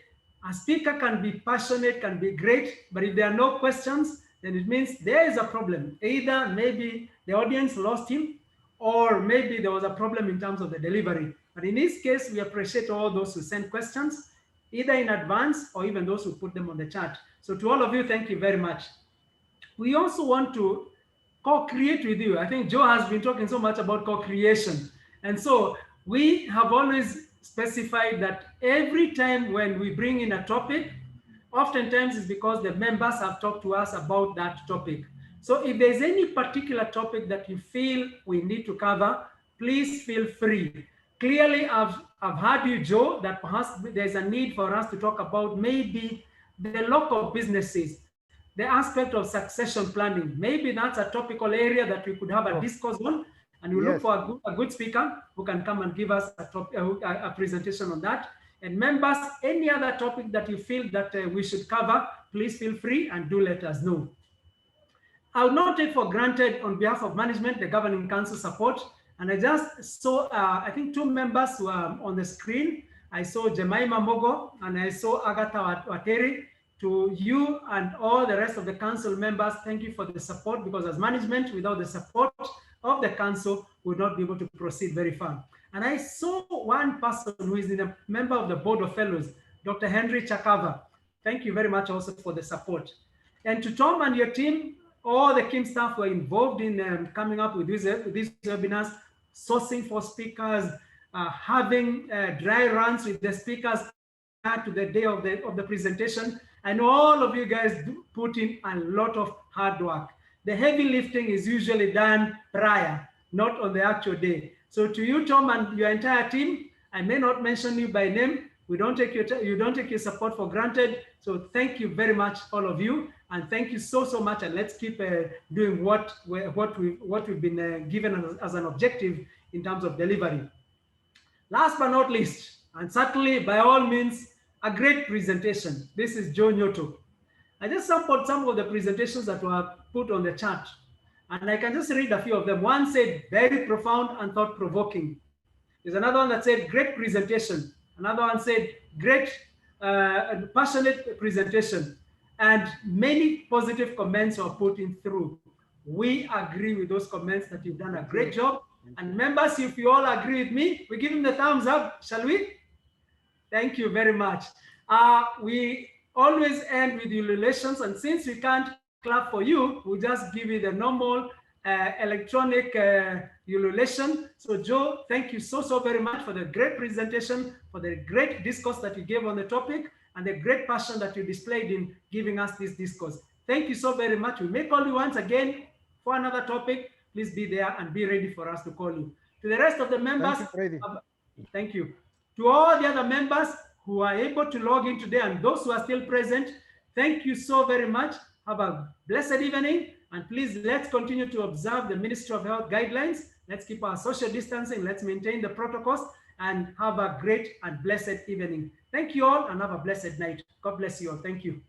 a speaker can be passionate, can be great, but if there are no questions, then it means there is a problem. Either maybe the audience lost him, or maybe there was a problem in terms of the delivery. But in this case, we appreciate all those who send questions, either in advance or even those who put them on the chat. So to all of you, thank you very much. We also want to co-create with you. I think Joe has been talking so much about co-creation. And so we have always specified that every time when we bring in a topic, oftentimes it's because the members have talked to us about that topic. So if there's any particular topic that you feel we need to cover, please feel free. Clearly, I've heard you, Joe, that perhaps there's a need for us to talk about maybe the local businesses, the aspect of succession planning. Maybe that's a topical area that we could have a discourse on, and we look for a good speaker who can come and give us a presentation on that. And members, any other topic that you feel that we should cover, please feel free and do let us know. I would not take for granted, on behalf of management, the Governing Council support. And I just saw, I think 2 members who are on the screen. I saw Jemima Mogo and I saw Agatha Wateri. To you and all the rest of the council members, thank you for the support, because as management, without the support of the council, we would not be able to proceed very far. And I saw one person who is a member of the Board of Fellows, Dr. Henry Chakava. Thank you very much also for the support. And to Tom and your team, all the Kim staff were involved in coming up with these webinars, sourcing for speakers, having dry runs with the speakers to the day of the presentation. And all of you guys put in a lot of hard work. The heavy lifting is usually done prior, not on the actual day. So to you, Tom, and your entire team, I may not mention you by name. You don't take your support for granted. So thank you very much, all of you, and thank you so much. And let's keep doing what we've been given as an objective in terms of delivery. Last but not least, and certainly by all means, a great presentation. This is Joe Nyutu. I just sampled some of the presentations that were put on the chat, and I can just read a few of them. One said, very profound and thought-provoking. There's another one that said, great presentation. Another one said, great, passionate presentation. And many positive comments were put in through. We agree with those comments that you've done a great job. And members, if you all agree with me, we give him the thumbs up, shall we? Thank you very much. We always end with ululations, and since we can't clap for you, we'll just give you the normal electronic ululation. So Joe, thank you so very much for the great presentation, for the great discourse that you gave on the topic, and the great passion that you displayed in giving us this discourse. Thank you so very much. We may call you once again for another topic. Please be there and be ready for us to call you. To the rest of the members, thank you. To all the other members who are able to log in today and those who are still present, thank you so very much. Have a blessed evening, and please let's continue to observe the Ministry of Health guidelines. Let's keep our social distancing, let's maintain the protocols, and have a great and blessed evening. Thank you all, and have a blessed night. God bless you all. Thank you.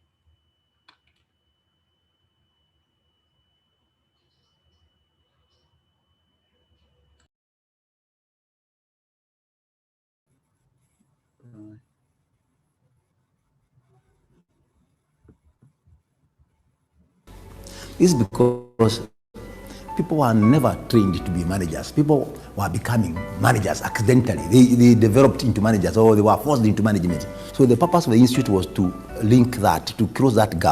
It's because people were never trained to be managers. People were becoming managers accidentally. They developed into managers, or they were forced into management. So the purpose of the institute was to link that, to close that gap.